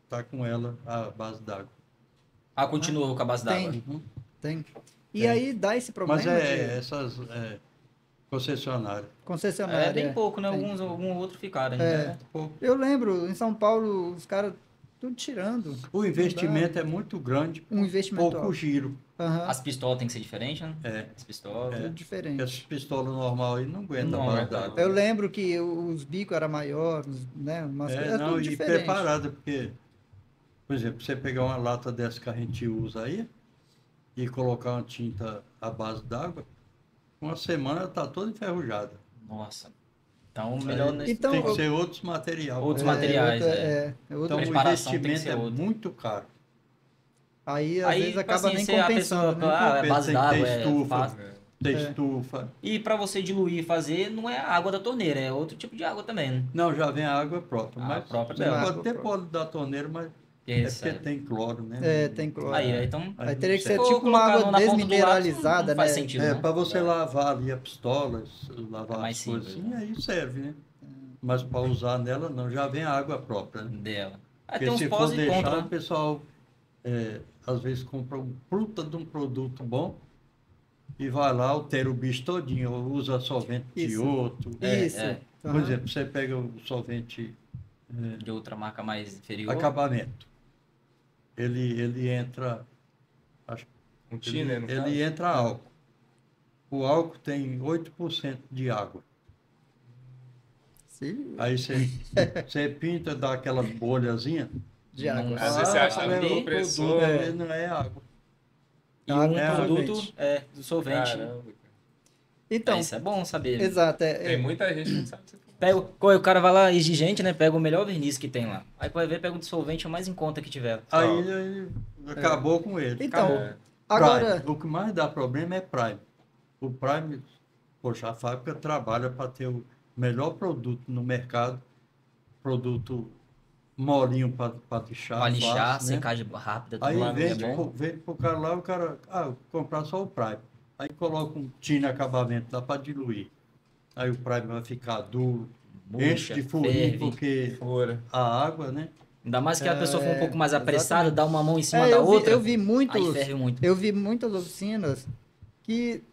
tá com ela a base d'água. Ah, continuou com a base Tem. d'água. Uhum. Tem. E Tem. aí dá esse problema Mas de essas concessionárias. concessionária. É bem pouco, né? Tem. Algum outro ficaram, É. né? Pô, Eu lembro, em São Paulo, os caras tudo tirando. o investimento é muito grande, Um investimento pouco alto. giro. Aham. As pistolas tem que ser diferente, né? É. As pistolas. Tudo diferente. Essas pistolas normais aí não aguentam Não a base aguenta. d'água. Eu lembro que os bicos eram maiores, né? Umas coisas Não, tudo e diferente. preparada, porque, por exemplo, você pegar uma lata dessa que a gente usa aí e colocar uma tinta à base d'água, uma semana ela está toda enferrujada. Nossa. Então, melhor Aí nesse... Então, tem que eu- ser outros materiais. Outros pra- materiais, outra- é. outra- Então, o preparação tem que investimento ser é outra. muito caro. Aí, às vezes, tipo acaba assim, nem se a compensando, pessoa, né? ah, é Compensa, base tem que ter d'água, é estufa. fácil. Tem É. estufa. E pra você diluir e fazer, não é a água da torneira, é outro tipo de água também, né? Não, já vem a água própria. A Mas própria você dela. pode Água ter própria. pode dar torneira, mas Que é isso, porque tem cloro, né? Tem cloro. Aí, então... Aí teria que não ser serve. Se for tipo uma colocar água na ponta do desmineralizada, lápis, não faz né? sentido, É, não. para você lavar ali a pistola, lavar mais as coisas simples, assim, né? aí serve, né? Mas para usar nela, não, já vem a água própria, né? Dela. Aí Porque tem uns se pós for e deixar, contra, o né? pessoal às vezes compra um puta de um produto bom e vai lá, altera o bicho todinho, ou usa solvente de Isso. outro. Isso. é. Por Aham. exemplo, você pega o solvente De outra marca mais inferior. acabamento. Ele entra, acho Um que tiner, no ele entra álcool. O álcool tem 8% de água. Sim, Aí você pinta, dá aquela bolhazinha. de água. Não- Às vezes você acha que sabe? é um compressor. Não é água. E um É, produto solvente. do solvente. Caramba, cara. Então, Isso é bom saber. exato. Tem muita gente que não sabe o que você fala. Pega, o cara vai lá, exigente, né? Pega o melhor verniz que tem lá. Aí pode ver, pega o solvente o mais em conta que tiver. Aí acabou com ele. Então, É. agora, Prime. O que mais dá problema é Prime. O Prime, poxa, a fábrica trabalha para ter o melhor produto no mercado, produto molinho para lixar. Pra lixar, fácil, né? secagem rápida. Aí tudo, vem, é vende, bom. vende pro cara lá, o cara, vou comprar só o Prime. Aí coloca um tino acabamento lá para diluir. Aí o Prime vai ficar duro, enche Murcha, de furinho, ferve. porque Fora. a água, né? Ainda mais que a pessoa for um pouco mais apressada, exatamente. dá uma mão em cima da eu outra. vi Aí muitos, ferve muito. eu vi muitas oficinas que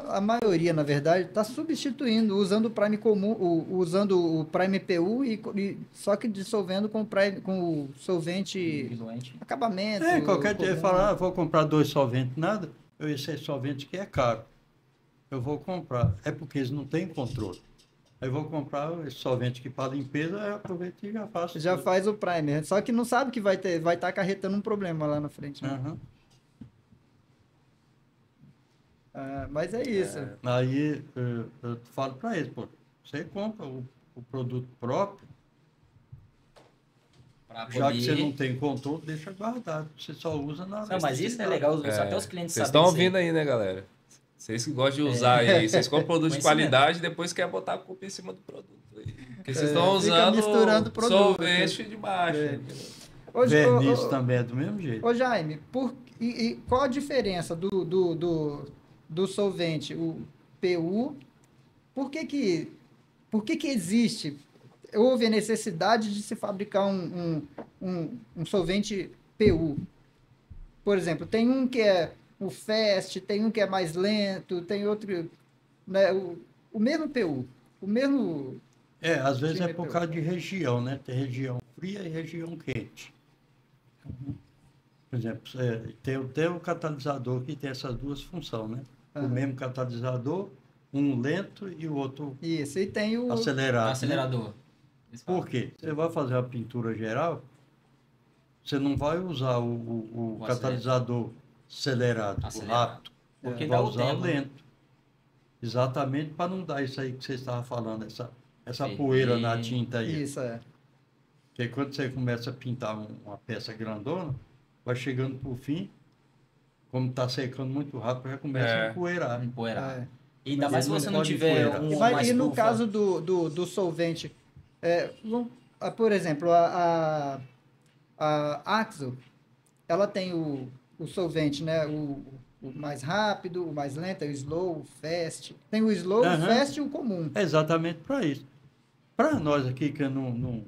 a maioria, na verdade, está substituindo, usando o Prime comum, usando o Prime PU só que dissolvendo com o solvente Diluente. acabamento. Qualquer dia ele comum. fala, vou comprar 2 solventes, nada. Esse solvente que é caro. Eu vou comprar. É porque eles não têm controle. Aí eu vou comprar esse solvente que para limpeza, aí eu aproveito e já faço. Já tudo. faz o primer, só que não sabe que vai estar acarretando um problema lá na frente. Né? Aham. Mas é isso. Aí eu falo para eles, pô, você compra o produto próprio, Pra já que você poder- não tem controle, deixa guardado. Você só usa na Não, mas isso é legal, até os clientes Vocês sabem. estão ouvindo aí, né, galera? Vocês que gostam de usar aí, vocês compram produto de Conhecimento. qualidade e depois querem botar a culpa em cima do produto. Aí. Porque vocês Fica estão usando misturando produto. solvente de baixo. É. entendeu? Ô, Verniz também é do mesmo jeito. Ô Jaime, e qual a diferença do solvente, o PU? Por que existe? Houve a necessidade de se fabricar um solvente PU? Por exemplo, tem um que é o FAST, tem um que é mais lento, tem outro, né, o mesmo PU, o mesmo... Às vezes Sim, é por causa de região, né? Tem região fria e região quente. Por exemplo, tem o catalisador que tem essas duas funções, né? O Aham. mesmo catalisador, um lento e o outro Isso, e tem o... acelerado. né? Acelerador. Eles falam. Por quê? Você vai fazer uma pintura geral, você não vai usar o O catalisador acelerado, Acelerado. o rápido. Porque Vai dá o usar tempo. o lento. Exatamente para não dar isso aí que você estava falando, essa Ferver. poeira na tinta aí. Isso, é. Porque quando você começa a pintar uma peça grandona, vai chegando por fim, como está secando muito rápido, já começa a empoeirar. Empoeirar. É. E ainda Mas mais se ele você não não pode tiver empoeirar. uma E no estufa. caso do solvente, por exemplo, a Axo, ela tem o solvente, né? O mais rápido, o mais lento, é o slow, o fast. Tem o slow, o Aham. fast e o comum. É exatamente para isso. Para nós aqui, que é num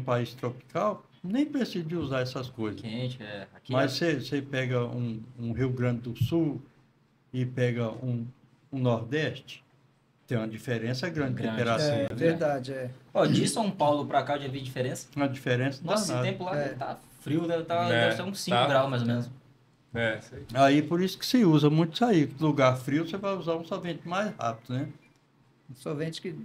país tropical, nem precisa de usar essas coisas. Quente, aqui Mas você pega um Rio Grande do Sul e pega um Nordeste, tem uma diferença grande de Grande. temperatura. É né? verdade, é. Ó, de São Paulo pra cá eu já vi diferença. Uma diferença Nossa, esse danada. tempo lá É. deve tá frio, deve É, ser uns 5 tá. graus mais ou menos. Sei. Aí por isso que se usa muito isso aí. Lugar frio você vai usar um solvente mais rápido, né? Um solvente que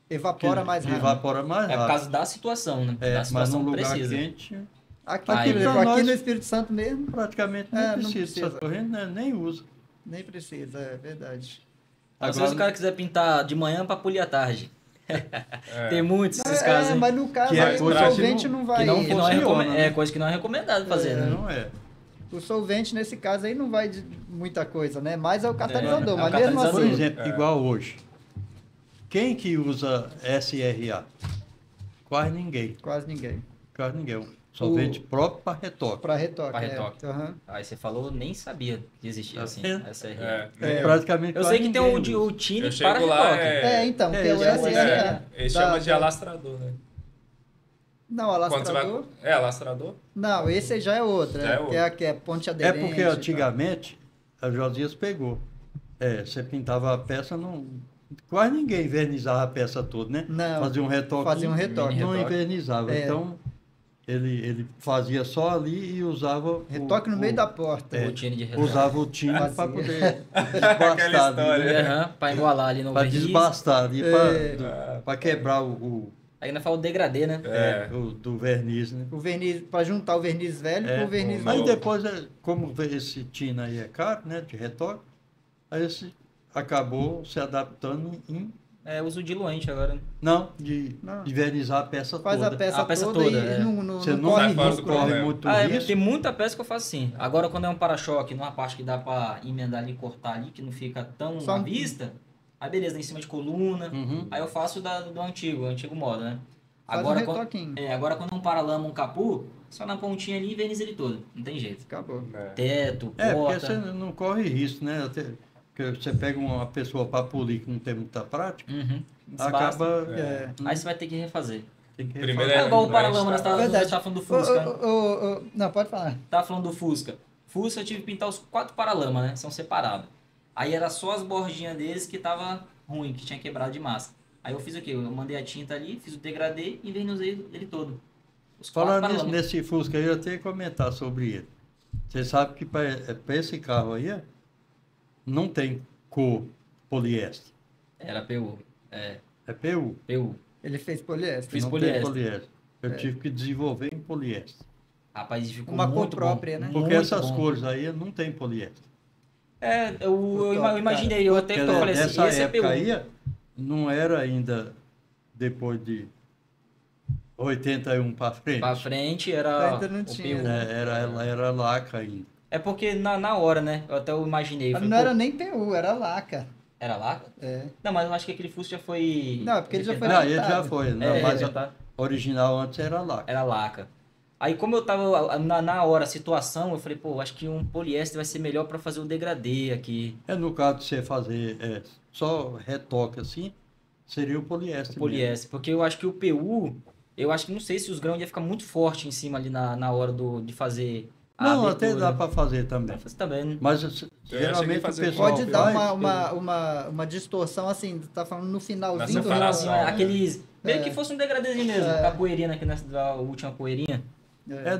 evapora mais Que rápido. evapora mais É por rápido. causa da situação, né? É, da mas situação num lugar precisa. quente, Aqui, Aí, por exemplo, pra aqui nós- no Espírito Santo mesmo, praticamente nem não precisa. precisa. Essas correntes nem usa. nem precisa, é verdade. Às vezes o cara quiser pintar de manhã pra polir à tarde. Tem muitos esses casos, hein? Mas no caso, Que é aí, o coisa que solvente não- não vai... Que não é funciona, né? coisa que não é recomendado fazer, né? Não é. O solvente, nesse caso aí, não vai de muita coisa, né? Mas é o catalisador. É o Mas mesmo catalisador. Por assim... exemplo, igual hoje. Quem que usa SRA? Quase ninguém. Quase ninguém. Quase ninguém. Um solvente próprio para retoque. Pra retoque. Pra retoque. Aham. Aí você falou, nem sabia que existia assim. vendo? Essa aí. Praticamente Eu quase sei que tem ninguém o usa. Tine Eu para chego lá, retoque. Então, que é o isso é SRA. Eles Da- chamam de da- alastrador, né? Não, Quando você vai... alastrador. É, alastrador? Não, esse aí já é outro. Já é outro. Que é ponte É aderente. porque e tal. antigamente a Josias pegou. Você pintava a peça, quase ninguém invernizava a peça toda, né? Não, Fazia um retoque. fazia um retoque. Não Retoque. invernizava. É. Então, ele fazia só ali e usava. Retoque no meio da porta. O Tine de retoque. Usava o tino Fazia. para poder Aquela desbastar. história. Aham, pra igualar ali no Para verniz. desbastar ali, É. para quebrar o Aí ainda fala o degradê, né? do verniz, né? O verniz, para juntar o verniz velho com o verniz Aí novo. depois, como esse tino aí é caro, né, de retoque, aí esse acabou se adaptando em, Uso diluente agora. não, Não. de vernizar a peça Faz toda. a peça, A peça toda, toda, e é. não Você corre sai fora do risco, né? problema. muito Tem risco. muita peça que eu faço assim. Agora, quando é um para-choque, numa parte que dá pra emendar ali, cortar ali, que não fica tão Só à um- vista, aí beleza, em cima de coluna. Uhum. Aí eu faço do antigo modo, né? Faz Agora, um quando, retoquinho. agora quando é um paralama, um capu, só na pontinha ali e verniza ele todo. Não tem jeito. Acabou. Teto, Porque porta. você não corre risco, né? Porque você pega uma pessoa para polir que não tem muita prática, Uhum. Desbasta. acaba... É. Aí você vai ter que refazer. Tem que Primeiro refazer. É igual o a paralama, gente nós tá- Verdade. tava falando do Fusca. Não, pode falar. Tava falando do Fusca. Fusca eu tive que pintar os 4 paralamas, né? São separados. Aí era só as bordinhas deles que tava ruim, que tinha quebrado de massa. Aí eu fiz o quê? Eu mandei a tinta ali, fiz o degradê e invernizei ele todo. Os 4 Falando paralamas. nesse Fusca aí, eu tenho que comentar sobre ele. Você sabe que para esse carro aí, não tem cor poliéster. Era PU. É PU. PU. Ele fez poliéster. Fiz não poliéster. tem poliéster. Eu tive que desenvolver em poliéster. Rapaz, ficou Uma cor muito própria, bom. né? Porque Muito essas bom. cores aí não tem poliéster. Eu imaginei, eu até Quer eu dizer, falei assim, nessa esse é PU. época aí, não era ainda depois de 81 para frente. Pra frente era Ainda não o tinha, PU. né? Era laca ainda. É porque na hora, né? Eu até imaginei. Mas falei, não pô, era nem PU, era laca. Era lá? É. Não, mas eu acho que aquele Fusca já foi... Não, porque ele já foi Não, ele adaptado. já foi. Não, É, mas já a tá. original antes era laca. Era laca. Aí como eu tava na hora, a situação, eu falei, pô, acho que um poliéster vai ser melhor pra fazer o degradê aqui. No caso de você fazer só retoque assim, seria o poliéster. O poliéster. Porque eu acho que o PU, eu acho que não sei se os grãos iam ficar muito forte em cima ali na hora de fazer a Não, até abertura. dá para fazer também. Pra fazer também, né? Mas cheguei geralmente a o fazer pessoal Pode dar faz, uma distorção assim, tá falando no finalzinho Na do separação, retoque. Aqueles... Meio que fosse um degradêzinho mesmo, É. com a poeirinha aqui da última poeirinha.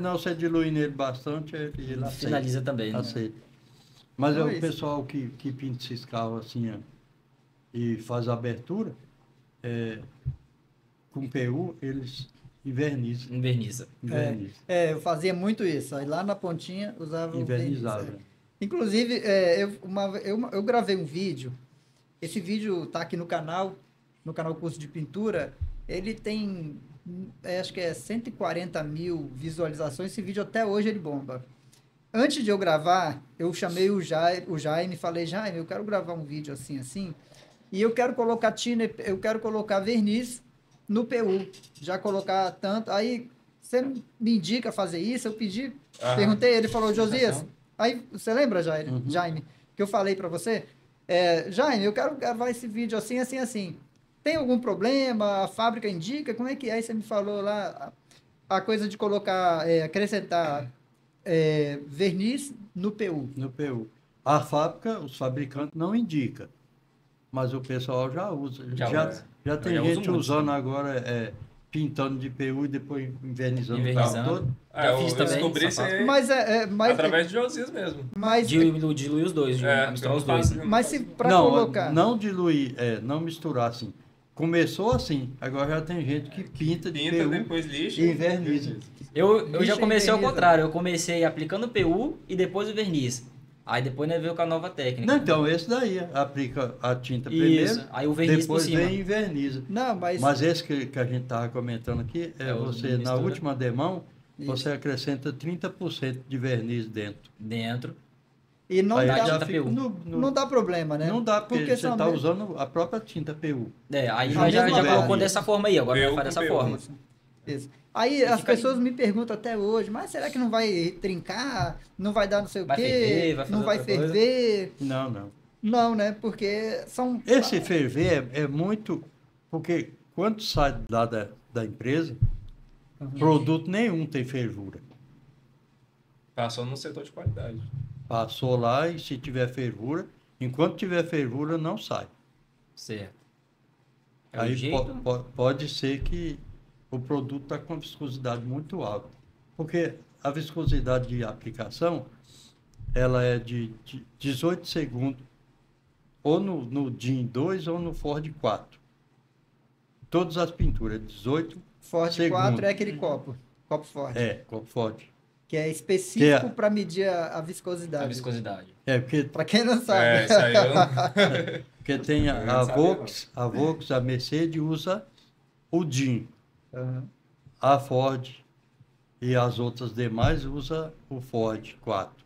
não, você dilui nele bastante, ele aceita. Finaliza também, né? Aceita. Mas Então o é isso. pessoal que pinta esses carros assim, ó, e faz a abertura, com PU, eles invernizam. Inverniza. Invernizam. Eu fazia muito isso. Aí lá na pontinha usava o Invernizava. verniz, Inclusive, eu gravei um vídeo. Esse vídeo tá aqui no canal Curso de Pintura. Ele tem acho que é 140 mil visualizações. Esse vídeo até hoje ele bomba. Antes de eu gravar, eu chamei o Jaime e falei, Jaime, eu quero gravar um vídeo assim, assim, e eu quero colocar thinner, eu quero colocar verniz no PU. Já colocar tanto. Aí, você não me indica fazer isso? Eu pedi, perguntei, ele falou, Josias, aí, você lembra, Jaime, que eu falei pra você? Jaime, eu quero gravar esse vídeo assim, assim, assim. Tem algum problema? A fábrica indica? Como é que é? Aí você me falou lá a coisa de colocar, acrescentar verniz no PU. No PU. A fábrica, os fabricantes não indicam, mas o pessoal já usa. Já tem Eu já uso gente muito usando também. agora, pintando de PU e depois invernizando o carro Invernizando. todo. Já fiz eu também, descobri isso sapato. aí Mas através de Josias mesmo. Dilui os dois, misturar os dois. Mas se para Não, colocar... não diluir, não misturar assim. Começou assim, agora já tem gente que pinta de Pinta, PU depois lixa. e inverniza. Eu já Lixa e comecei ao verniz, contrário. Eu comecei aplicando o PU e depois o verniz. Aí depois veio com a nova técnica. Não, então, esse daí aplica a tinta Isso, primeiro, aí o verniz por depois cima. vem e inverniza. Não, Mas esse que a gente estava comentando aqui, você, na mistura. última demão, Isso. você acrescenta 30% de verniz dentro. Dentro. E não Aí dá já tinta fica PU. não dá problema, né? Não dá, porque você são está mesmo- usando a própria tinta PU. Aí A nós já mesma colocou verniz. dessa forma aí, agora PU vai fazer com dessa PU. forma. Isso. Isso. Aí as fica pessoas me perguntam até hoje, mas será que não vai trincar? Não vai dar não sei o Vai quê? ferver, vai fazer não vai outra coisa? ferver? Não, não. Não, né? Porque são... Esse ferver é muito... Porque quando sai lá da empresa, produto nenhum tem fervura. Passou no setor de qualidade. Passou lá e se tiver fervura, enquanto tiver fervura, não sai. Certo. É o Aí jeito. pode ser que o produto está com viscosidade muito alta. Porque a viscosidade de aplicação, ela é de 18 segundos, ou no DIN 2 ou no Ford 4. Todas as pinturas, 18 Ford segundos. 4 é aquele copo Ford, Com Ford. que é específico Que é- para medir a viscosidade. A viscosidade. Porque Para quem não sabe. Isso aí eu... Porque tem Eu a não sabia, Volks, a Mercedes usa o DIN. Aham. A Ford e as outras demais usa o Ford 4.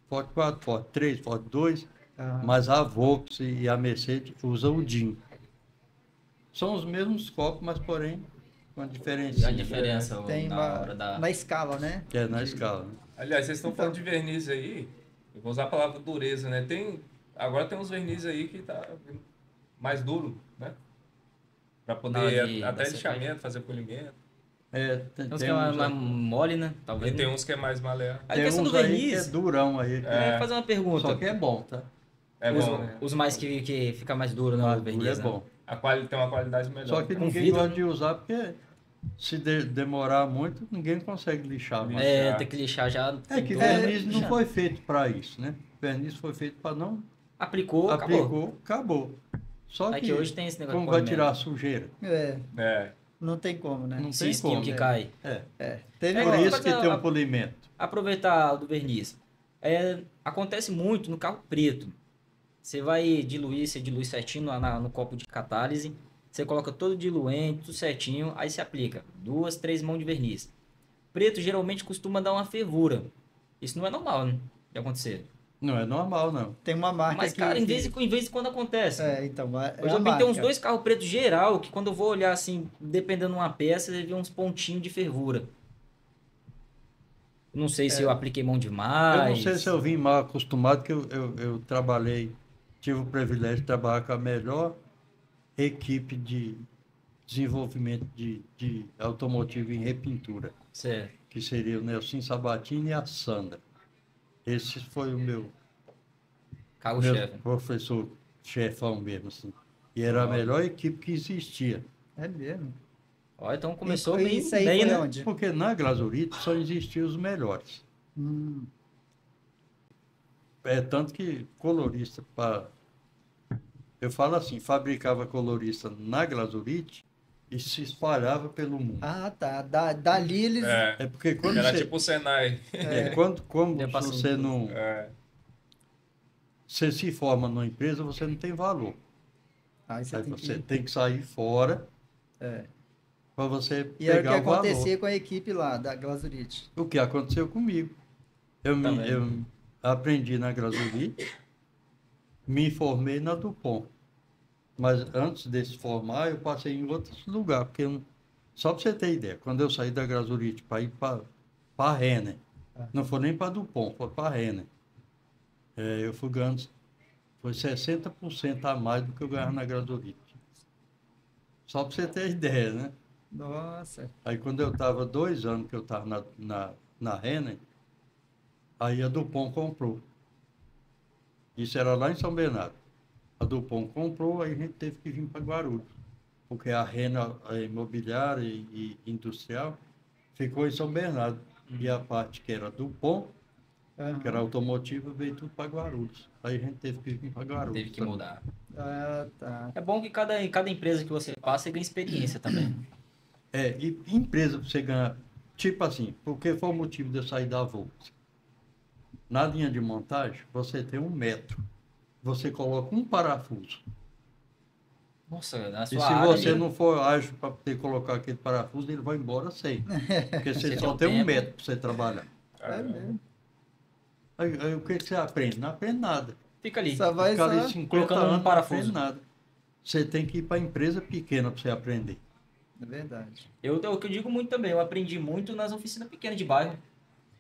Ford 4, Ford 3, Ford 2, Aham. mas a Volks e a Mercedes usam o DIN. São os mesmos copos, mas porém com a diferença. A diferença Tem na hora da. na escala, né? Que é na escala. Né? Aliás, vocês estão falando de verniz aí, eu vou usar a palavra dureza, né? Agora tem uns verniz aí que tá mais duro, né? Para Na poder hora de- até da lixamento, fazer polimento. Tem uns que é mais mole, né? E Talvez. tem uns que é mais maleável. A tem questão do uns aí que é verniz. durão aí. Fazer uma pergunta. Só que é bom, tá? É os, bom, né? os mais que fica mais duro, não, o Mas verniz. é né? bom. Tem uma qualidade melhor. Só que Com ninguém vidro, gosta né? de usar porque se demorar muito, ninguém consegue lixar. mais. Tem que lixar já. É que tudo. verniz não Já. foi feito para isso, né? Verniz foi feito para não... Aplicou, acabou. Aplicou, acabou. Só É que hoje tem esse negócio como de vai polimento. tirar a sujeira? É. Não tem como, né? Não tem Cisquinho como. que né? cai. Teve Por É, isso mas que tem um polimento. Aproveitar do verniz. Acontece muito no carro preto. Você vai diluir, você dilui certinho no copo de catálise. Você coloca todo o diluente, tudo certinho. Aí você aplica 2, 3 mãos de verniz. Preto geralmente costuma dar uma fervura. Isso não é normal, né? De acontecer. Não é normal, não. Tem uma marca Mas, que... cara, em vez de quando acontece. então, Eu já pintei uns 2 carros pretos geral, que quando eu vou olhar assim, dependendo de uma peça, você vê uns pontinhos de fervura. Não sei se eu apliquei mão demais. Eu não sei se eu vim mal acostumado, que eu trabalhei, tive o privilégio de trabalhar com a melhor equipe de desenvolvimento de automotivo em repintura, Certo. que seria o Nelson Sabatini e a Sandra. Esse foi o meu Carro-chefe. professor chefão mesmo, assim. E era a melhor equipe que existia. É mesmo. Ó, então começou E bem, isso aí bem, foi né? onde? Porque na Glazurite só existiam os melhores. É tanto que colorista, eu falo assim, fabricava colorista na Glazurite e se espalhava pelo mundo. Ah, tá. Dali eles... É porque quando Era você, tipo o Senai. como Já passou você tudo. não, É. você se forma numa empresa, você não tem valor. Aí você Aí tem você que... tem que sair fora para você E era o que pegar o valor. acontecia com a equipe lá, da Glazurite. O que aconteceu comigo. Também. Eu aprendi na Glazurite, me formei na Dupont. Mas antes de se formar, eu passei em outros lugares. Porque só para você ter ideia, quando eu saí da Glazurite para ir para a Renner, não foi nem para Dupont, foi para a Renner. Eu fui ganhando, foi 60% a mais do que eu ganhava na Glazurite. Só para você ter ideia, né? Nossa. Aí quando eu estava 2 anos que eu estava na Renner, aí a Dupont comprou. Isso era lá em São Bernardo. A Dupont comprou, aí a gente teve que vir para Guarulhos. Porque a Renner a imobiliária e industrial ficou em São Bernardo. E a parte que era Dupont, que era automotiva, veio tudo para Guarulhos. Aí a gente teve que vir para Guarulhos. Teve que mudar. Ah, tá. É bom que cada empresa que você passa, você ganha experiência também. E empresa para você ganhar, tipo assim, porque foi o motivo de eu sair da Volks. Na linha de montagem, você tem 1 metro. Você coloca um parafuso. Nossa, na E sua se área você ali, não for ágil para poder colocar aquele parafuso, ele vai embora sem. Porque você Você só tem tem um 1 tempo. metro para você trabalhar. É mesmo. Aí o que você aprende? Não aprende nada. fica ali. Só vai Ficar ali só. 50 colocando um anos, parafuso. não aprende nada. Você tem que ir para empresa pequena para você aprender. É verdade. O que eu digo muito também, eu aprendi muito nas oficinas pequenas de bairro.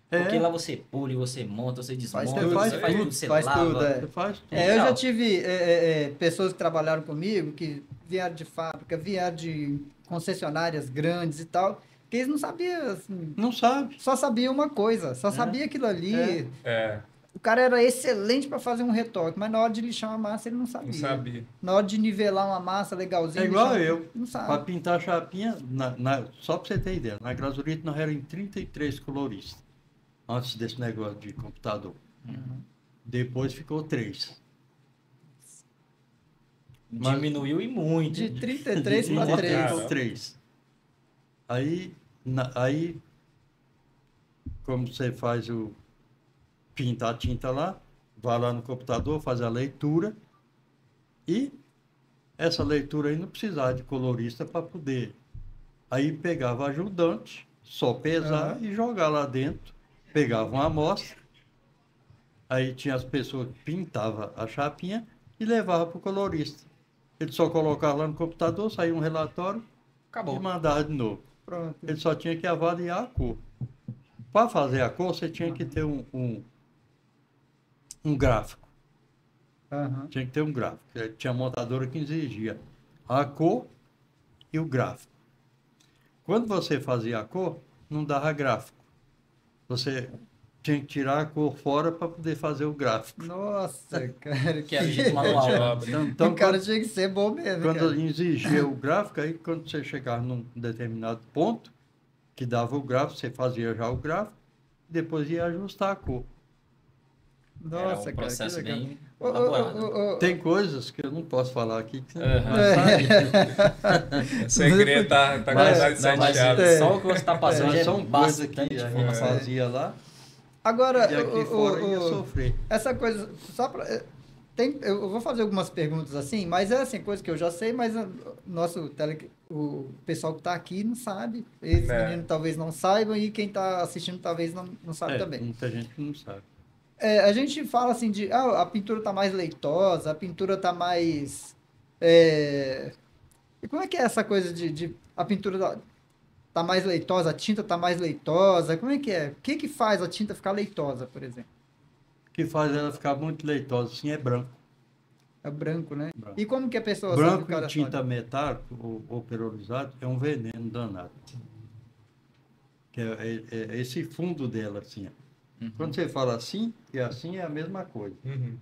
Porque lá você pule, você monta, você desmonta, tudo, você faz faz tudo, tudo, você faz lava. tudo, é. Você faz tudo. Eu já Legal. tive pessoas que trabalharam comigo, que vieram de fábrica, vieram de concessionárias grandes e tal, que eles não sabiam, assim, Não sabe. só sabia uma coisa, só sabia aquilo ali. É. É, O cara era excelente para fazer um retoque, mas na hora de lixar uma massa ele não sabia. não sabia. Na hora de nivelar uma massa legalzinha, É igual lixar, eu. não Para sabe. pintar a chapinha, só para você ter ideia, na Glazurite nós éramos em 33 coloristas, antes desse negócio de computador. Depois ficou 3. Mas- Diminuiu e muito. De 33 para Ficou 3. Ficou 3. Aí, como você faz pinta a tinta lá, vai lá no computador, faz a leitura, e essa leitura aí não precisava de colorista para poder. Aí pegava ajudante, só pesar e jogar lá dentro, pegava uma amostra, aí tinha as pessoas que pintavam a chapinha e levava para o colorista. Ele só colocava lá no computador, saía um relatório e Acabou. mandava de novo. Pronto. Ele só tinha que avaliar a cor. Para fazer a cor, você tinha que ter um gráfico. Aham. Tinha que ter um gráfico. Tinha montadora que exigia a cor e o gráfico. Quando você fazia a cor, não dava gráfico. Você tinha que tirar a cor fora para poder fazer o gráfico. Nossa, cara. Que era o jeito manual. De né? obra. Então, O cara tinha que ser bom mesmo, quando cara. exigia o gráfico, aí quando você chegava num determinado ponto, que dava o gráfico, você fazia já o gráfico, e depois ia ajustar a cor. Nossa, Era um cara, processo que legal. bem Ô, ô, elaborado. ô, ô, Tem coisas que eu não posso falar aqui que você não Aham. vai saber. O segredo tá guardado de Não, sete mas chaves. só o que você está passando já Mas é são coisas que bastante a gente informação. fazia lá, Agora, e aqui fora ia sofrer. essa coisa, só pra, eu vou fazer algumas perguntas assim, mas é assim, coisa que eu já sei, mas o pessoal que está aqui não sabe. Esses É. meninos talvez não saibam e quem está assistindo talvez não sabe também. Muita gente não sabe. A gente fala assim de, a pintura tá mais leitosa, a pintura tá mais... E como é que é essa coisa de a pintura tá mais leitosa, a tinta tá mais leitosa? Como é que é? O que que faz a tinta ficar leitosa, por exemplo? O que faz ela ficar muito leitosa assim é branco. É branco, né? Branco. E como que a pessoa sabe Branco o cara em tinta sabe? metálica ou perolizado é um veneno danado. Que é esse fundo dela, assim. Ó. Quando você fala assim e assim é a mesma coisa. Uhum.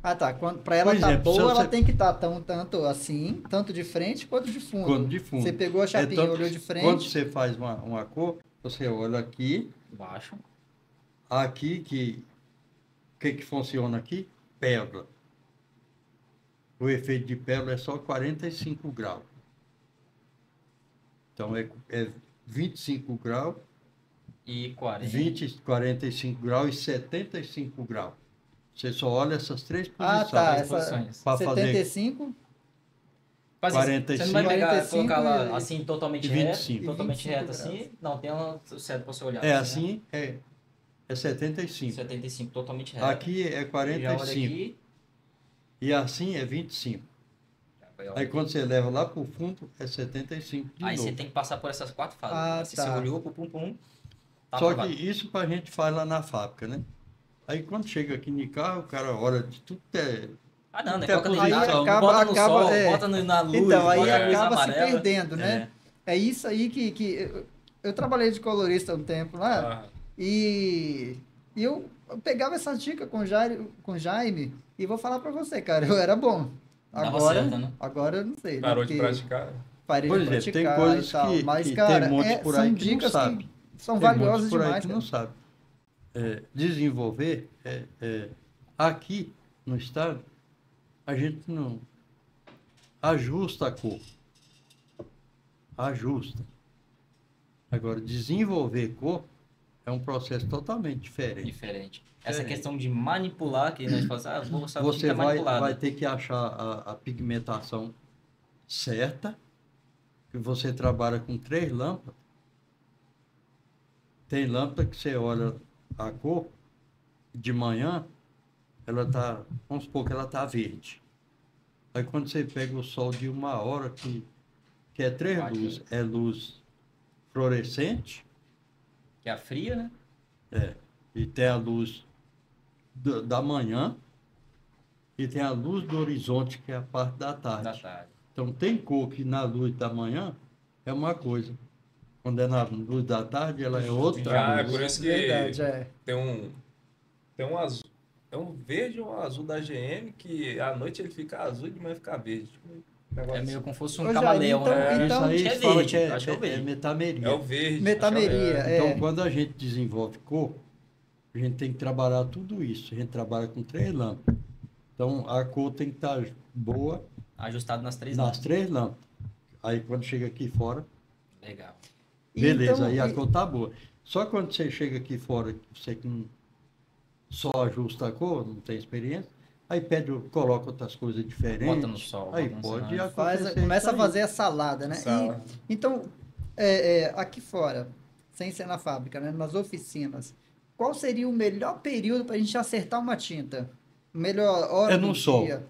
Ah, tá. Para ela Por tá exemplo, se boa, ela você- tem que estar tanto assim, tanto de frente quanto de fundo. Quando de fundo. Você pegou a chapinha, tanto olhou que de frente. Quando você faz uma cor, você olha aqui, Baixo. aqui o que funciona aqui? Pérola. O efeito de pérola é só 45 graus. Então é 25 graus, E 40. 20, 45 graus e 75 graus. Você só olha essas três Ah, posições. tá. três Essa posições. Pra fazer- 75, Quase assim. Você não vai 45, pegar, 45 colocar e- lá assim, totalmente e reto, 25. totalmente 25 reto assim. graus. Não, tem um certo pra você olhar. É né? assim, é 75. 75, totalmente reto. Aqui é Já olha 45. aqui. E assim é 25. Olha Aí aqui. quando você leva lá pro fundo, é 75 de Aí novo. você tem que passar por essas 4 fases. Ah, Né? Se tá. você olhou pro pum, tá Só aprovado. que isso pra gente faz lá na fábrica, né? Aí quando chega aqui no carro, o cara olha de tudo que é. Ah, não, né? Até a Coloca posição. deitado, Aí bota no acaba- sol, é. bota na luz, Então, aí bota a luz acaba se amarela. perdendo, né? É isso aí que eu trabalhei de colorista um tempo lá, Ah, e eu pegava essa dica com o Jaime, e vou falar pra você, cara, eu era bom. Dava Agora, certo, né? agora eu não sei, né? parou de Porque praticar. parei Por de exemplo, tem praticar coisas e tal, que mas, tem cara, montes por aí são que não dicas sabe. que são Tem valiosas muitos por aí demais, que cara. não sabe. Desenvolver, aqui no estado, a gente não ajusta a cor. Ajusta. Agora, desenvolver cor é um processo totalmente diferente. Diferente. Essa Diferente. questão de manipular, que nós falamos, vou usar a Você tinta manipulada. vai ter que achar a pigmentação certa, que você trabalha com 3 lâmpadas. Tem lâmpada que você olha a cor, de manhã, ela tá, vamos supor que ela tá verde. Aí quando você pega o sol de 1 hora, que é 3 Aqui. luzes, é luz fluorescente, Que é a fria, né? e tem a luz da manhã, e tem a luz do horizonte, que é a parte da tarde. Da tarde. Então, tem cor que na luz da manhã é uma coisa. Quando é na luz da tarde, ela é outra Ah, é luz. por isso que Verdade, tem um azul. É um verde ou um azul da GM que à noite ele fica azul e de manhã fica verde. Tipo, um negócio É meio assim. como se fosse Ô, um Jair, camaleão, então- né? então- Isso aí acho que é eles falam verde, que acho que é o verde. metameria. É o verde. Metameria, acho que é. Então, quando a gente desenvolve cor, a gente tem que trabalhar tudo isso. A gente trabalha com 3 lâmpadas. Então, a cor tem que estar boa Ajustado nas 3 nas lâmpadas. 3 lâmpadas. Aí, quando chega aqui fora, Legal. beleza, Então, aí a cor tá boa. Só quando você chega aqui fora, você que não só ajusta a cor, não tem experiência, aí coloca outras coisas diferentes. Bota no sol, Aí bota no pode cenário. acontecer começa a isso aí. fazer a salada, né? Salada. Então, aqui fora, sem ser na fábrica, né? Nas oficinas, qual seria o melhor período para a gente acertar uma tinta? Melhor hora É no do sol. dia?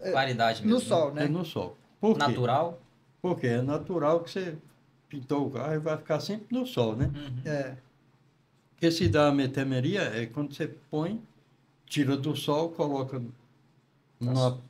Claridade mesmo. No sol, É né? no sol. Por quê? Natural. Porque é natural que você pintou o carro e vai ficar sempre no sol, né? É. Porque se dá a metameria é quando você põe, tira do sol, coloca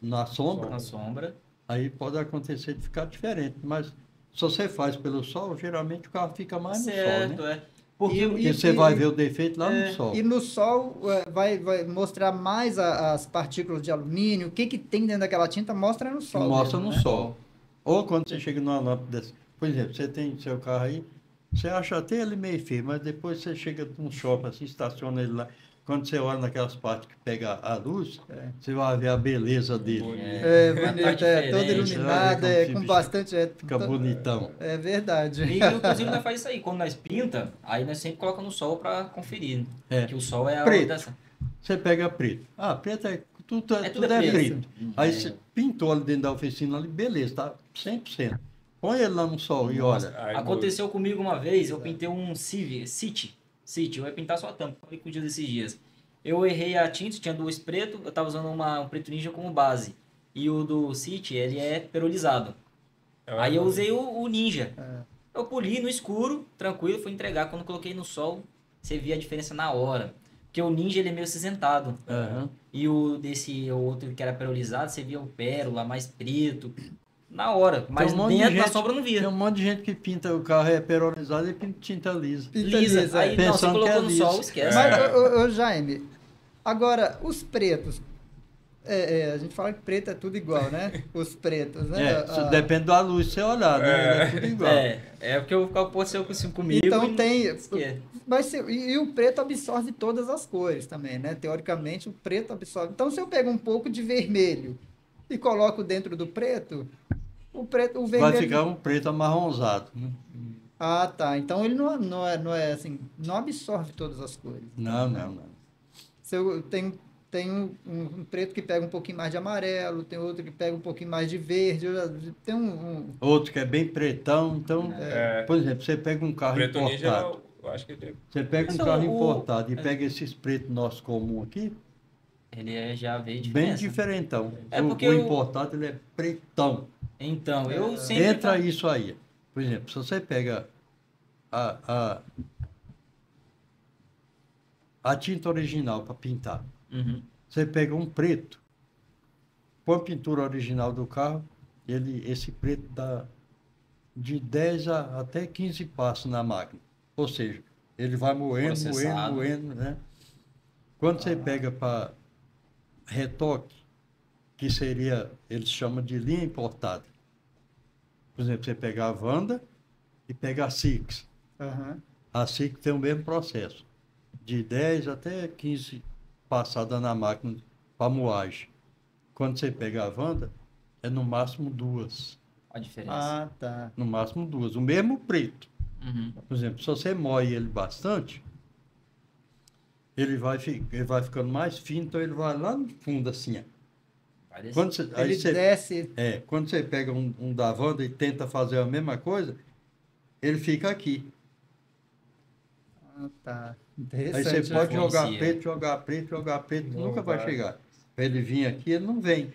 na sombra, Na sombra. aí pode acontecer de ficar diferente. Mas se você faz pelo sol, geralmente o carro fica mais no sol, Certo, né? é. Porque Porque você vai ver o defeito lá no sol. E no sol vai mostrar mais as partículas de alumínio, o que tem dentro daquela tinta, mostra no sol. Mostra mesmo, no né? sol. Ou quando você chega numa lâmpada dessa. Por exemplo, você tem seu carro aí, você acha até ele meio feio, mas depois você chega num shopping assim, estaciona ele lá. Quando você olha naquelas partes que pega a luz, você vai ver a beleza dele. Bonito, todo diferente, iluminado, né? com Como bastante. Fica bonitão. É verdade. E inclusive nós faz isso aí, quando nós pinta, aí nós sempre coloca no sol pra conferir. É. Que o sol é a Preto. orientação. Você pega preto. Ah, preto tudo é tudo é preto. preto. Aí você pintou ali dentro da oficina ali, beleza, tá 100%. Põe ele lá no sol e olha. Aí, Aconteceu comigo uma vez, eu pintei um City, eu ia pintar só a tampa, falei com o dia desses dias. Eu errei a tinta, tinha 2 pretos, eu tava usando um preto ninja como base. E o do City, ele é perolizado. Aí eu usei o ninja. Eu poli no escuro, tranquilo, fui entregar. Quando coloquei no sol, você via a diferença na hora. Porque o ninja, ele é meio acinzentado. Aham. E o outro que era perolizado, você via o pérola mais preto. Na hora, mas Tem um monte de dentro da gente- sombra eu não via. Tem um monte de gente que pinta o carro perolizado e pinta tinta lisa. Pinta Lisa. Aí não, você Pensando que colocou é no liso. sol, esquece. Mas, ô, Jaime, agora, os pretos. A gente fala que preto é tudo igual, né? Os pretos, né? Isso depende da luz que você olhar, né? É tudo igual. É porque o carro pode ser comigo. Então e tem. esquece. Vai ser, e o preto absorve todas as cores também, né? Teoricamente, o preto absorve. Então, se eu pego um pouco de vermelho e coloco dentro do preto, o vermelho. Vai ficar um preto amarronzado. Né? Ah, tá. Então ele não é assim, não absorve todas as cores. Não. Se eu tenho tem um preto que pega um pouquinho mais de amarelo, tem outro que pega um pouquinho mais de verde, tem Outro que é bem pretão. Então, É, por exemplo, você pega um carro Preto Ninja, importado. eu acho que ele Você pega um Mas carro o- importado e pega esses pretos nossos comuns aqui, Ele já veio bem diferença. diferentão. É porque o o- importado, ele é pretão. Então, eu sempre... Entra isso aí. Por exemplo, se você pega a tinta original para pintar, Uhum. você pega um preto, põe a pintura original do carro, esse preto dá de 10 até 15 passos na máquina. Ou seja, ele vai moendo, Processado. moendo, né? Quando você pega para retoque, que seria, eles chamam de linha importada. Por exemplo, você pega a Wanda e pega a Six. Aham. A Six tem o mesmo processo, de 10 até 15 passadas na máquina para moagem. Quando você pega a Wanda, é no máximo 2. A diferença. Ah, tá. No máximo 2. O mesmo preto. Uhum. Por exemplo, se você moe ele bastante, ele vai ficando mais fino, então ele vai lá no fundo assim. Ó. Vai descer. Quando você, aí Ele você, desce. quando você pega um da Wanda e tenta fazer a mesma coisa, ele fica aqui. Ah, tá. Aí Interessante. você né? pode jogar Influencia. preto, jogar preto, jogar preto, Não nunca vai vai. chegar. Para ele vir aqui, ele não vem.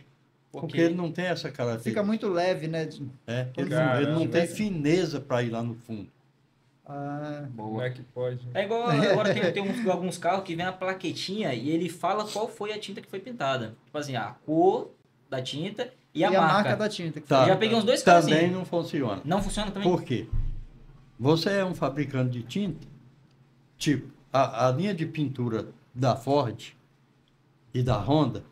Porque ele não tem essa característica. Fica muito leve, né? Ele não tem Caramba. fineza para ir lá no fundo. Ah, Como Boa. é que pode? É igual agora tem alguns carros que vem a plaquetinha e ele fala qual foi a tinta que foi pintada. Tipo assim, a cor da tinta e a marca. da tinta. Que Tá. Eu já peguei uns dois carros Também assim. não funciona. Não funciona também? Por quê? Você é um fabricante de tinta, tipo, a linha de pintura da Ford e da Honda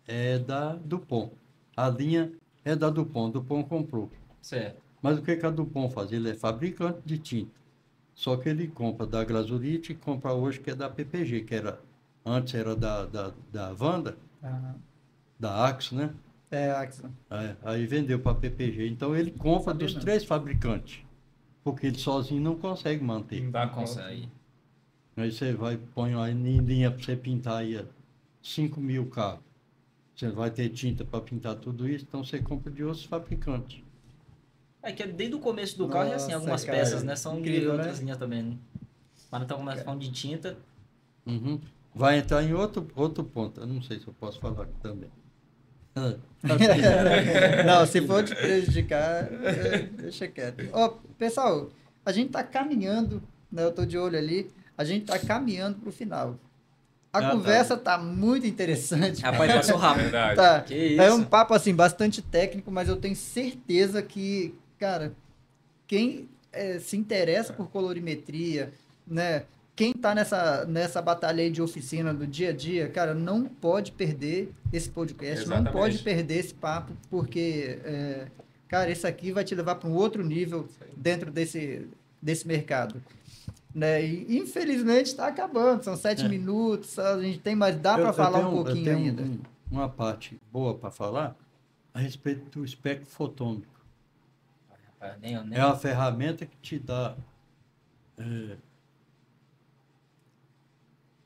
é da DuPont. A linha é da DuPont. DuPont comprou. Certo. Mas o que a DuPont faz? Ele é fabricante de tinta. Só que ele compra da Glazolite e compra hoje que é da PPG, que antes era da Wanda, Ah, da Axo, né? Axon. Aí vendeu para a PPG. Então ele compra Sabia dos não. 3 fabricantes. Porque ele sozinho não consegue manter. Não dá Não conta. consegue. Aí você põe aí em linha para você pintar aí 5 mil carros. Você vai ter tinta para pintar tudo isso, então você compra de outros fabricantes. É que desde o começo do carro é assim, Nossa, algumas cara, peças, né? São incrível, de outras né? linhas também, né? Mas então começa falando de tinta. Uhum. Vai entrar em outro ponto. Eu não sei se eu posso falar aqui também. Não, se for te prejudicar, deixa quieto. Ó, pessoal, a gente tá caminhando, né? Eu tô de olho ali. A gente tá caminhando pro final. A tá. conversa tá muito interessante. Rapaz, passou rápido. Verdade. Tá. Que isso. É um papo assim bastante técnico, mas eu tenho certeza que, cara, quem se interessa por colorimetria, né? Quem tá nessa batalha aí de oficina do dia a dia, cara, não pode perder esse podcast, Exatamente. não pode perder esse papo, porque, cara, isso aqui vai te levar para um outro nível dentro desse mercado. Né? E infelizmente está acabando, são 7 minutos, a gente tem, mas dá para falar um pouquinho eu tenho ainda. uma parte boa para falar a respeito do espectro fotônico. Rapaz, nem, É uma ferramenta que te dá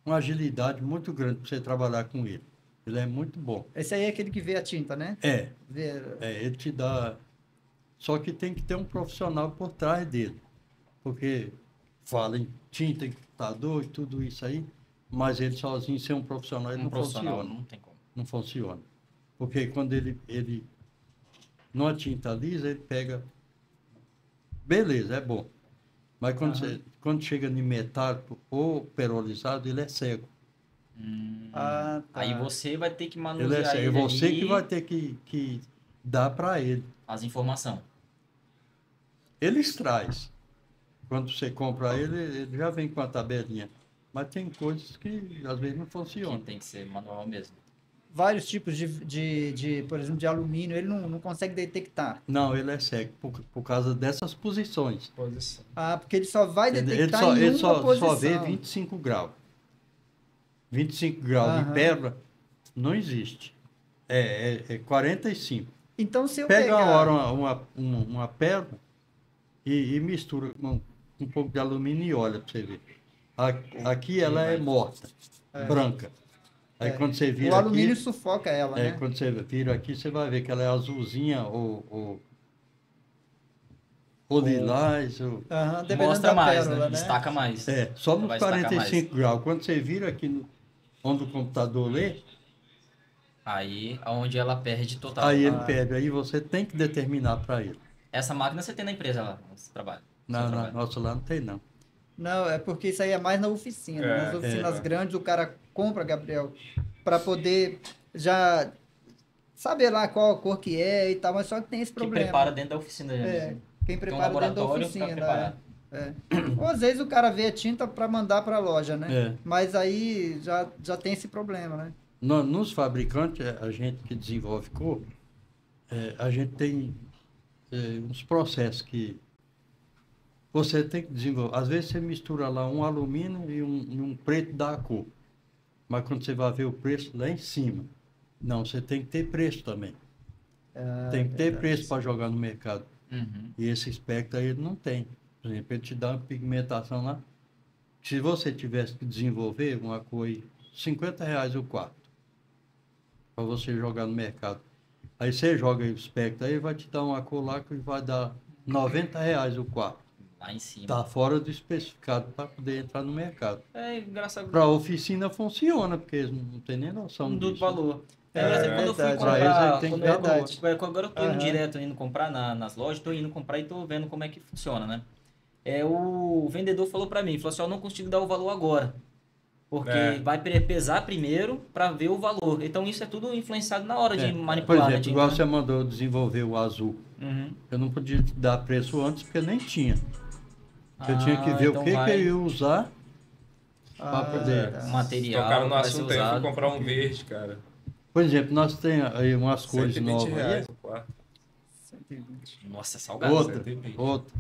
uma agilidade muito grande para você trabalhar com ele. Ele é muito bom. Esse aí é aquele que vê a tinta, né? Ele te dá... Só que tem que ter um profissional por trás dele. Porque fala em tinta, em computador e tudo isso aí, mas ele sozinho, sem um profissional, ele não funciona. não tem como. Não funciona. Porque quando ele numa tinta lisa, ele pega... Beleza, é bom. Mas quando chega em metálico ou perolizado, ele é cego. Ah, tá. Aí você vai ter que Ele manusear é cego. É ele você ali, que vai ter que dar para ele. as informações. Eles traz. Quando você compra ele já vem com a tabelinha. Mas tem coisas que às vezes não Que funcionam. tem que ser manual mesmo. Vários tipos por exemplo, de alumínio, ele não consegue detectar. Não, ele é cego por causa dessas posições. Posição. Ah, porque ele só vai Ele detectar só, em ele uma só posição. vê 25 graus. 25 graus Aham. de pérola não existe. É 45. Então, se eu Pega pegar... uma pérola e mistura com um pouco de alumínio e olha para você ver. Aqui ela é morta, branca. Aí quando você O vira alumínio aqui, sufoca ela, né? quando você vira aqui, você vai ver que ela é azulzinha ou lilás. Aham, dependendo Mostra da mais, pérola, né? né? Destaca mais. Só Ela nos vai destacar 45 graus. Quando você vira aqui onde o computador lê, Aí, onde ela perde total. aí ele perde. Aí você tem que determinar para ele. Essa máquina você tem na empresa lá, no seu trabalho. no seu Na trabalho. nossa lá não tem, não. Não, é porque isso aí é mais na oficina. Nas oficinas grandes, o cara compra, Gabriel, para poder já saber lá qual a cor que é e tal, mas só que tem esse Que problema. prepara dentro da oficina. Quem Tem um prepara dentro da laboratório oficina. para preparar. Ou às vezes o cara vê a tinta para mandar para a loja, né? É. Mas aí já tem esse problema, né? Nos fabricantes, a gente que desenvolve cor, a gente tem uns processos que você tem que desenvolver. Às vezes você mistura lá um alumínio e um preto da cor. Mas quando você vai ver o preço lá em cima, não, você tem que ter preço também. Tem que ter preço para jogar no mercado. Uhum. E esse espectro aí ele não tem. Por exemplo, ele te dá uma pigmentação lá. Se você tivesse que desenvolver uma cor aí, R$50 o quarto, para você jogar no mercado. Aí você joga aí o espectro, aí vai te dar uma cor lá que vai dar R$90 o quarto. Lá em cima. Está fora do especificado para poder entrar no mercado. É engraçado. Para a oficina funciona, porque eles não têm nem noção Do disso. valor. Quando eu fui verdade. Pra eles, comprar, ele tem que quando dar eu- agora eu tô indo Aham. direto, indo comprar nas lojas, tô indo comprar e tô vendo como é que funciona, né? O vendedor falou pra mim, falou assim, eu não consigo dar o valor agora, porque vai pesar primeiro pra ver o valor. Então isso é tudo influenciado na hora de Por manipular, exemplo, né? igual você mandou desenvolver o azul. Uhum. Eu não podia te dar preço antes, porque nem tinha. Eu tinha que ver então o que vai eu ia usar para poder. o material Tocaram no que vai ser assunto aí, eu fui usado. comprar um verde, cara. Por exemplo, nós temos aí umas cores 120 novas reais aí. o quarto. 120. Nossa, é salgado. Outra, 120. outra.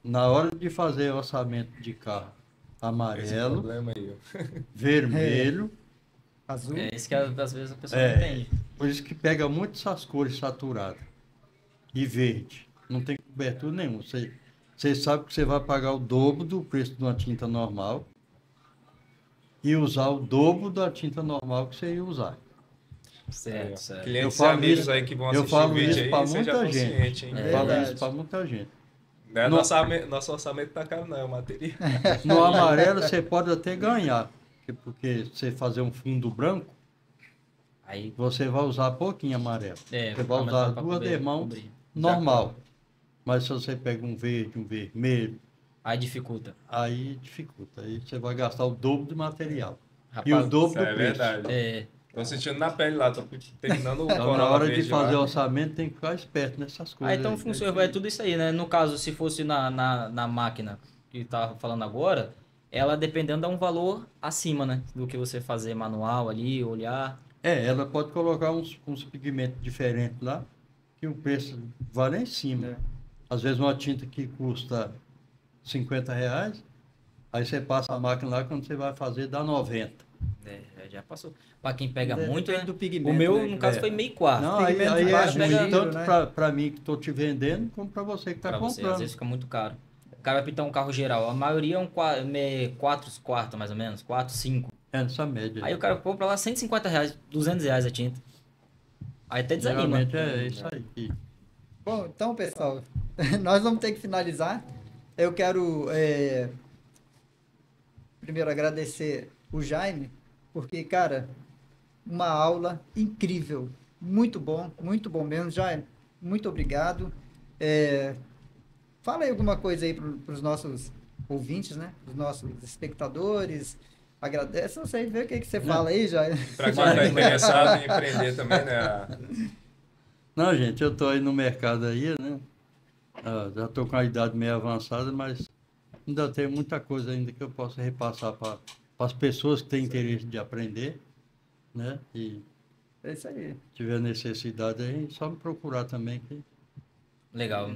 Na hora de fazer orçamento de carro, Esse amarelo, problema aí, ó. vermelho. Azul. É isso que às vezes a pessoa É. não entende. Por isso que pega muito essas cores saturadas. E verde. Não tem cobertura nenhuma. Você sabe que você vai pagar o dobro do preço de uma tinta normal e usar o dobro da tinta normal que você ia usar. Certo, Aí, ó. certo. Eu Clientes e falo amigos isso- aí que vão eu assistir falo o vídeo isso aí, pra seja muita gente. consciente, hein? É. Falo Verdade. isso para muita gente. Não é No- nosso orçamento tá caro, não, é o material. No amarelo você pode até ganhar, porque você fazer um fundo branco, Aí, você vai usar pouquinho amarelo. Você vai aumentar usar pra duas cobrir- demãos cobrir. normal. Mas se você pega um verde, um vermelho, Aí dificulta. aí dificulta. Aí você vai gastar o dobro de material. E Rapaz, o dobro Isso do é preço. verdade. Tô sentindo na pele lá, tô terminando o Então, na Corolla hora de verde fazer lá. orçamento, tem que ficar esperto nessas coisas. então aí. funciona, é tudo isso aí, né? No caso, se fosse na máquina que tá falando agora, ela dependendo dá um valor acima, né? Do que você fazer manual ali, olhar. Ela pode colocar uns pigmentos diferentes lá, que o preço vai lá em cima. Às vezes uma tinta que custa R$50, aí você passa a máquina lá, quando você vai fazer, dá 90. Já passou. Pra quem pega muito, Depende né? do pigmento, O meu, né? no caso, É. foi meio quarto. Não, aí pigmento de é baixo ruim, pega- tanto né? para mim que estou te vendendo, como para você que está Pra você, às comprando. vezes fica muito caro. O cara vai pintar um carro geral. A maioria é 4 quartos, mais ou menos. 4, 5. Nessa média. Aí o cara compra lá R$150, R$200 a tinta. Aí até desanima. Geralmente é isso aí. Bom, então, pessoal, nós vamos ter que finalizar. Eu quero primeiro agradecer o Jaime, porque, cara, uma aula incrível. Muito bom mesmo. Jaime, muito obrigado. Fala aí alguma coisa aí para os nossos ouvintes, né? Os nossos espectadores. Agradece, não sei, vê o que você fala aí, Jaime. Pra quem tá interessado em empreender também, né? Não, gente, eu estou aí no mercado aí, né? Já estou com a idade meio avançada, mas ainda tem muita coisa ainda que eu posso repassar para as pessoas que têm interesse de aprender, né? E É isso aí. tiver necessidade aí, só me procurar também, que Legal.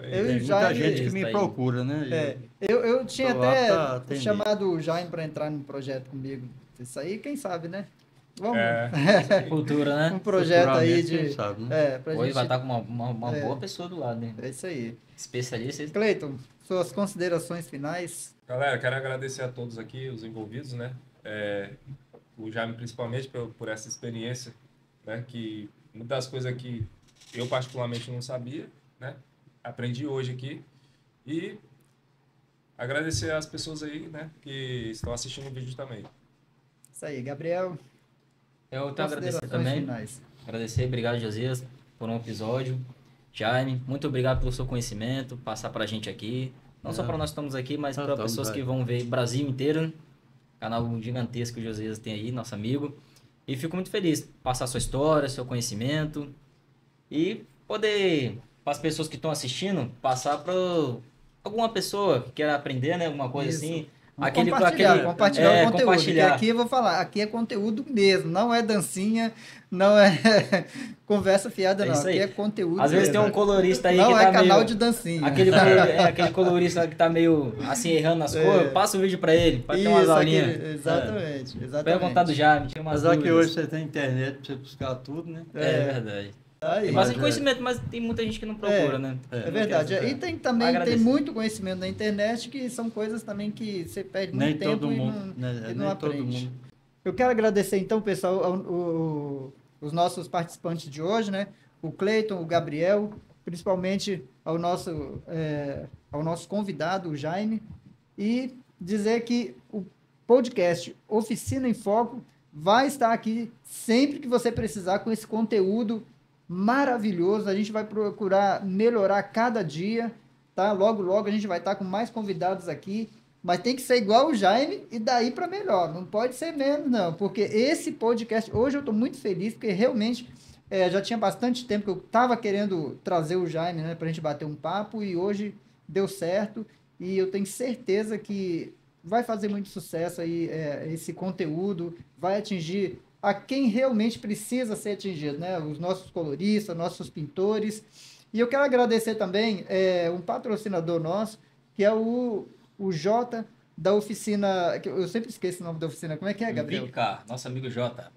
Eu tem e o muita Jaime, gente que Isso me aí. procura, né? eu tinha Tô apto a até atender. chamado o Jaime para entrar num projeto comigo. Isso aí, quem sabe, né? Vamos. Cultura, né? Um projeto aí Futuramente, quem de. sabe, né? Pra Hoje gente. vai estar com uma boa pessoa do lado, né? É isso aí. Especialista. Cleiton, suas considerações finais. Galera, quero agradecer a todos aqui, os envolvidos, né? o Jaime principalmente por essa experiência, né? Que muitas das coisas que eu particularmente não sabia, né? Aprendi hoje aqui. E agradecer às pessoas aí, né? Que estão assistindo o vídeo também. Isso aí, Gabriel. Eu tenho a agradecer Considerações também. finais. Agradecer, obrigado, Josias, por um episódio. Jaime, muito obrigado pelo seu conhecimento, passar pra gente aqui. Não só para nós que estamos aqui, mas para pessoas que vão ver Brasil inteiro, né? Canal gigantesco que o Josias tem aí, nosso amigo. E fico muito feliz passar sua história, seu conhecimento e poder, para as pessoas que estão assistindo, passar para alguma pessoa que queira aprender, né? Alguma coisa Isso. assim. Compartilhar o conteúdo. Compartilhar. Porque aqui eu vou falar, aqui é conteúdo mesmo, não é dancinha, não é conversa fiada, não. Aqui é conteúdo Às vezes tem um colorista aí não que é tá canal meio... de dancinha. Aquele colorista que tá meio assim, errando nas cores, passa o vídeo pra ele, pra ter umas aulinhas. Exatamente. Perguntar do Jaime, tinha umas Apesar dúvidas. que hoje você tem internet pra você buscar tudo, né? É verdade. Aí, tem bastante conhecimento, mas tem muita gente que não procura, né? É verdade. E tem muito conhecimento na internet que são coisas também que você perde muito tempo e não aprende. Eu quero agradecer então, pessoal, os nossos participantes de hoje, né? O Cleiton, o Gabriel, principalmente ao nosso convidado, o Jaime, e dizer que o podcast Oficina em Foco vai estar aqui sempre que você precisar com esse conteúdo maravilhoso. A gente vai procurar melhorar cada dia, tá? Logo, logo a gente vai estar com mais convidados aqui, mas tem que ser igual o Jaime e daí para melhor. Não pode ser menos, não, porque esse podcast, hoje eu estou muito feliz, porque realmente já tinha bastante tempo que eu estava querendo trazer o Jaime, né, para a gente bater um papo, e hoje deu certo, e eu tenho certeza que vai fazer muito sucesso aí, esse conteúdo, vai atingir a quem realmente precisa ser atingido, né? Os nossos coloristas, nossos pintores. E eu quero agradecer também um patrocinador nosso, que é o Jota, da oficina... Eu sempre esqueço o nome da oficina. Como é que é, Gabriel? Vipcar, nosso amigo Jota.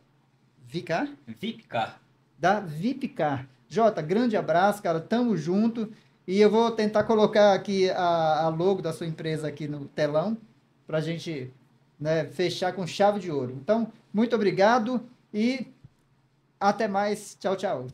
Vipcar? Vipcar. Da Vipcar. Jota, grande abraço, cara. Tamo junto. E eu vou tentar colocar aqui a logo da sua empresa aqui no telão, pra gente, né, fechar com chave de ouro. Então, muito obrigado e até mais. Tchau, tchau.